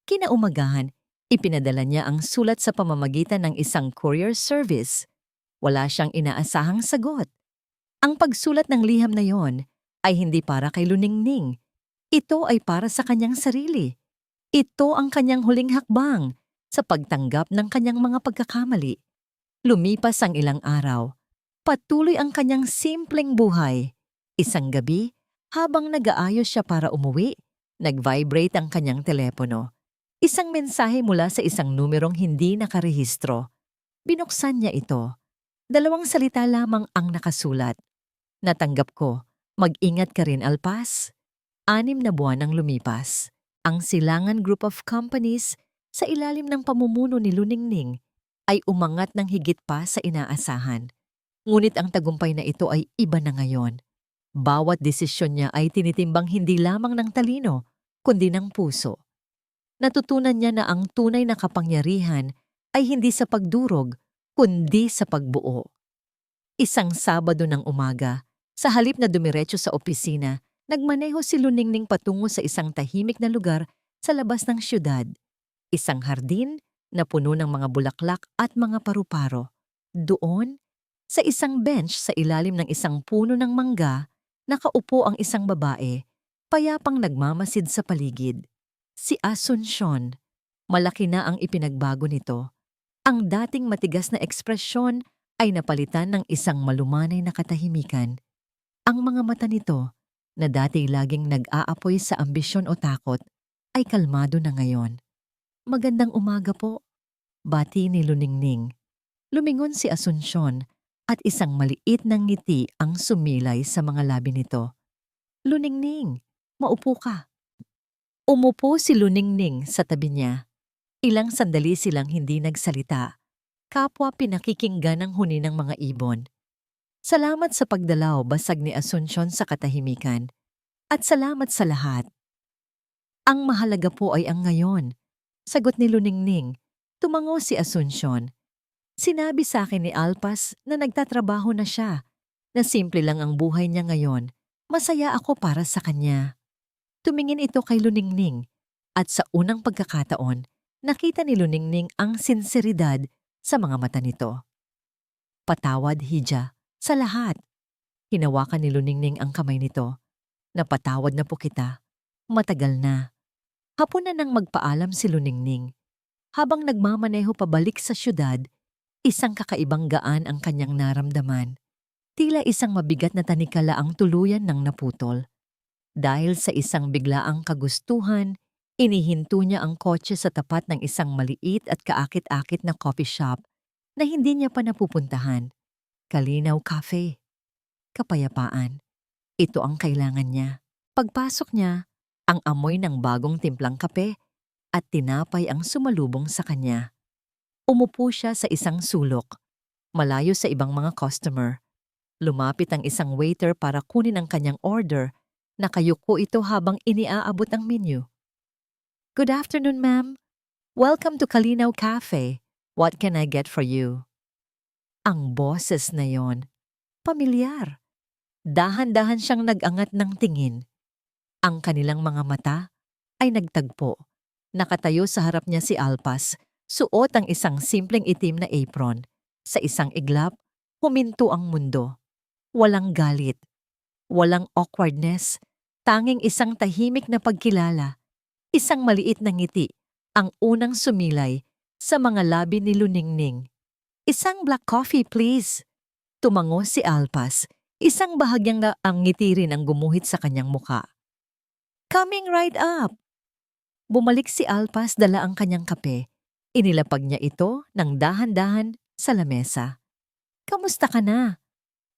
Kinaumagahan, ipinadala niya ang sulat sa pamamagitan ng isang courier service. Wala siyang inaasahang sagot. Ang pagsulat ng liham na yon ay hindi para kay Luningning. Ito ay para sa kanyang sarili. Ito ang kanyang huling hakbang sa pagtanggap ng kanyang mga pagkakamali. Lumipas ang ilang araw. Patuloy ang kanyang simpleng buhay. Isang gabi, habang nag-aayos siya para umuwi, nag-vibrate ang kanyang telepono. Isang mensahe mula sa isang numerong hindi nakarehistro. Binuksan niya ito. 2 salita lamang ang nakasulat. Natanggap ko, mag-ingat ka rin, Alpas. 6 na buwan ang lumipas. Ang Silangan Group of Companies sa ilalim ng pamumuno ni Luningning ay umangat ng higit pa sa inaasahan. Ngunit ang tagumpay na ito ay iba na ngayon. Bawat desisyon niya ay tinitimbang hindi lamang ng talino, kundi ng puso. Natutunan niya na ang tunay na kapangyarihan ay hindi sa pagdurog, kundi sa pagbuo. Isang Sabado ng umaga, sa halip na dumiretso sa opisina, nagmaneho si Luningning patungo sa isang tahimik na lugar sa labas ng siyudad. Isang hardin na puno ng mga bulaklak at mga paru-paro. Doon, sa isang bench sa ilalim ng isang puno ng mangga, nakaupo ang isang babae, payapang nagmamasid sa paligid. Si Asuncion. Malaki na ang ipinagbago nito. Ang dating matigas na ekspresyon ay napalitan ng isang malumanay na katahimikan. Ang mga mata nito, na dati laging nag-aapoy sa ambisyon o takot, ay kalmado na ngayon. Magandang umaga po, bati ni Luningning. Lumingon si Asuncion at isang maliit na ngiti ang sumilay sa mga labi nito. Luningning, maupo ka. Umupo si Luningning sa tabi niya. Ilang sandali silang hindi nagsalita. Kapwa pinakikinggan ang huni ng mga ibon. Salamat sa pagdalaw, basag ni Asuncion sa katahimikan. At salamat sa lahat. Ang mahalaga po ay ang ngayon. Sagot ni Luningning. Tumango si Asuncion. Sinabi sa akin ni Alpas na nagtatrabaho na siya, na simple lang ang buhay niya ngayon. Masaya ako para sa kanya. Tumingin ito kay Luningning at sa unang pagkakataon, nakita ni Luningning ang sinseridad sa mga mata nito. Patawad, Hija, sa lahat. Hinawakan ni Luningning ang kamay nito. Napatawad na po kita. Matagal na. Hapon na nang magpaalam si Luningning. Habang nagmamaneho pabalik sa syudad, isang kakaibang gaan ang kanyang naramdaman. Tila isang mabigat na tanikala ang tuluyan ng naputol. Dahil sa isang biglaang kagustuhan, inihinto niya ang kotse sa tapat ng isang maliit at kaakit-akit na coffee shop na hindi niya pa napupuntahan. Kalinaw Cafe. Kapayapaan. Ito ang kailangan niya. Pagpasok niya, ang amoy ng bagong timplang kape at tinapay ang sumalubong sa kanya. Umupo siya sa isang sulok, malayo sa ibang mga customer. Lumapit ang isang waiter para kunin ang kanyang order. Nakayuko ito habang iniaabot ang menu. Good afternoon, ma'am. Welcome to Kalinaw Cafe. What can I get for you? Ang boses na yon, pamilyar. Dahan-dahan siyang nag-angat ng tingin. Ang kanilang mga mata ay nagtagpo. Nakatayo sa harap niya si Alpas, suot ang isang simpleng itim na apron. Sa isang iglap, huminto ang mundo. Walang galit, walang awkwardness, tanging isang tahimik na pagkilala. Isang maliit na ngiti, ang unang sumilay sa mga labi ni Luningning. Isang black coffee, please. Tumango si Alpas, isang bahagyang na ang ngiti rin ang gumuhit sa kanyang muka. Coming right up. Bumalik si Alpas, dala ang kanyang kape. Inilapag niya ito ng dahan-dahan sa lamesa. Kamusta ka na?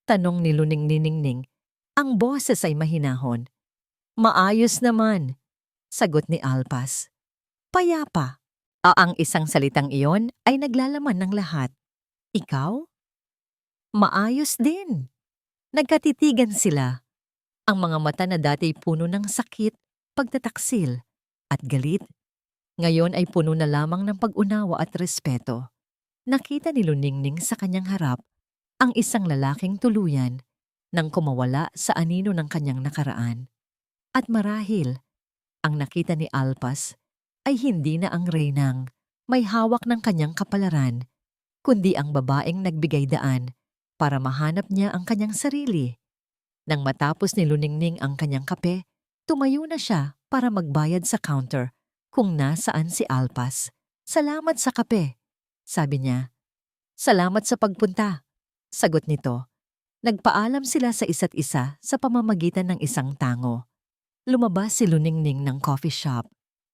Tanong ni Luningning. Ang boses ay mahinahon. Maayos naman, sagot ni Alpas. Payapa. Ang isang salitang iyon ay naglalaman ng lahat. Ikaw? Maayos din. Nagkatitigan sila. Ang mga mata na dati puno ng sakit, pagtataksil, at galit, ngayon ay puno na lamang ng pag-unawa at respeto. Nakita ni Luningning sa kanyang harap ang isang lalaking tuluyan nang kumawala sa anino ng kanyang nakaraan. At marahil, ang nakita ni Alpas ay hindi na ang reynang may hawak ng kanyang kapalaran, kundi ang babaeng nagbigay daan para mahanap niya ang kanyang sarili. Nang matapos ni Luningning ang kanyang kape, tumayo na siya para magbayad sa counter kung nasaan si Alpas. Salamat sa kape, sabi niya. Salamat sa pagpunta, sagot nito. Nagpaalam sila sa isa't isa sa pamamagitan ng isang tango. Lumabas si Luningning ng coffee shop.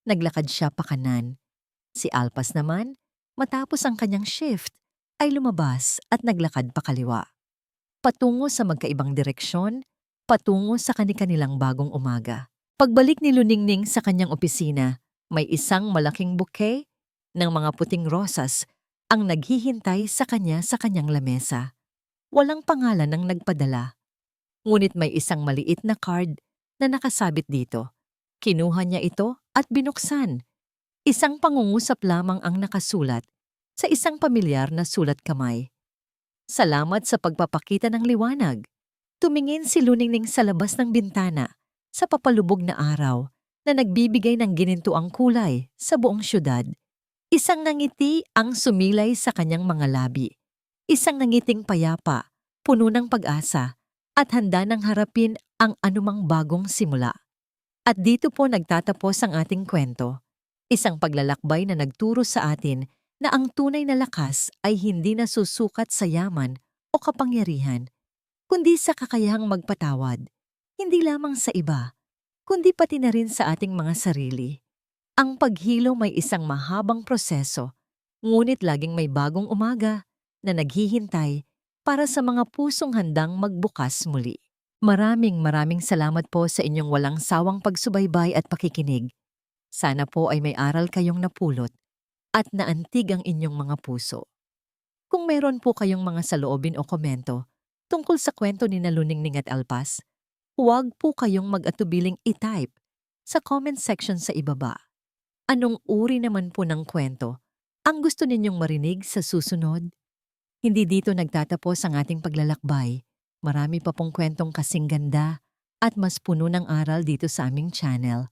Naglakad siya pakanan. Si Alpas naman, matapos ang kanyang shift, ay lumabas at naglakad pakaliwa. Patungo sa magkaibang direksyon, patungo sa kani-kanilang bagong umaga. Pagbalik ni Luningning sa kanyang opisina, may isang malaking bouquet ng mga puting rosas ang naghihintay sa kanyang lamesa. Walang pangalan ng nagpadala. Ngunit may isang maliit na card na nakasabit dito. Kinuha niya ito at binuksan. Isang pangungusap lamang ang nakasulat sa isang pamilyar na sulat kamay. Salamat sa pagpapakita ng liwanag. Tumingin si Luningning sa labas ng bintana sa papalubog na araw na nagbibigay ng ginintuang kulay sa buong syudad. Isang nangiti ang sumilay sa kanyang mga labi. Isang nangiting payapa, puno ng pag-asa, at handa nang harapin ang anumang bagong simula. At dito po nagtatapos ang ating kwento. Isang paglalakbay na nagturo sa atin na ang tunay na lakas ay hindi nasusukat sa yaman o kapangyarihan, kundi sa kakayahang magpatawad, hindi lamang sa iba, kundi pati na rin sa ating mga sarili. Ang paghilo may isang mahabang proseso, ngunit laging may bagong umaga na naghihintay para sa mga pusong handang magbukas muli. Maraming salamat po sa inyong walang sawang pagsubaybay at pakikinig. Sana po ay may aral kayong napulot at naantig ang inyong mga puso. Kung meron po kayong mga saloobin o komento tungkol sa kwento ni Luningning at Alpas, huwag po kayong mag-atubiling i-type sa comment section sa ibaba. Anong uri naman po ng kwento ang gusto ninyong marinig sa susunod? Hindi dito nagtatapos ang ating paglalakbay. Marami pa pong kwentong kasing ganda at mas puno ng aral dito sa aming channel.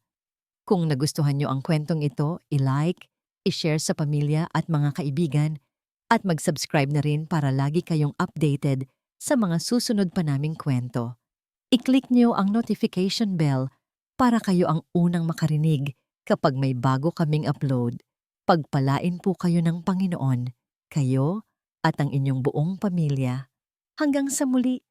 Kung nagustuhan nyo ang kwentong ito, i-like, i-share sa pamilya at mga kaibigan, at mag-subscribe na rin para lagi kayong updated sa mga susunod pa naming kwento. I-click nyo ang notification bell para kayo ang unang makarinig kapag may bago kaming upload. Pagpalain po kayo ng Panginoon, kayo at ang inyong buong pamilya. Hanggang sa muli.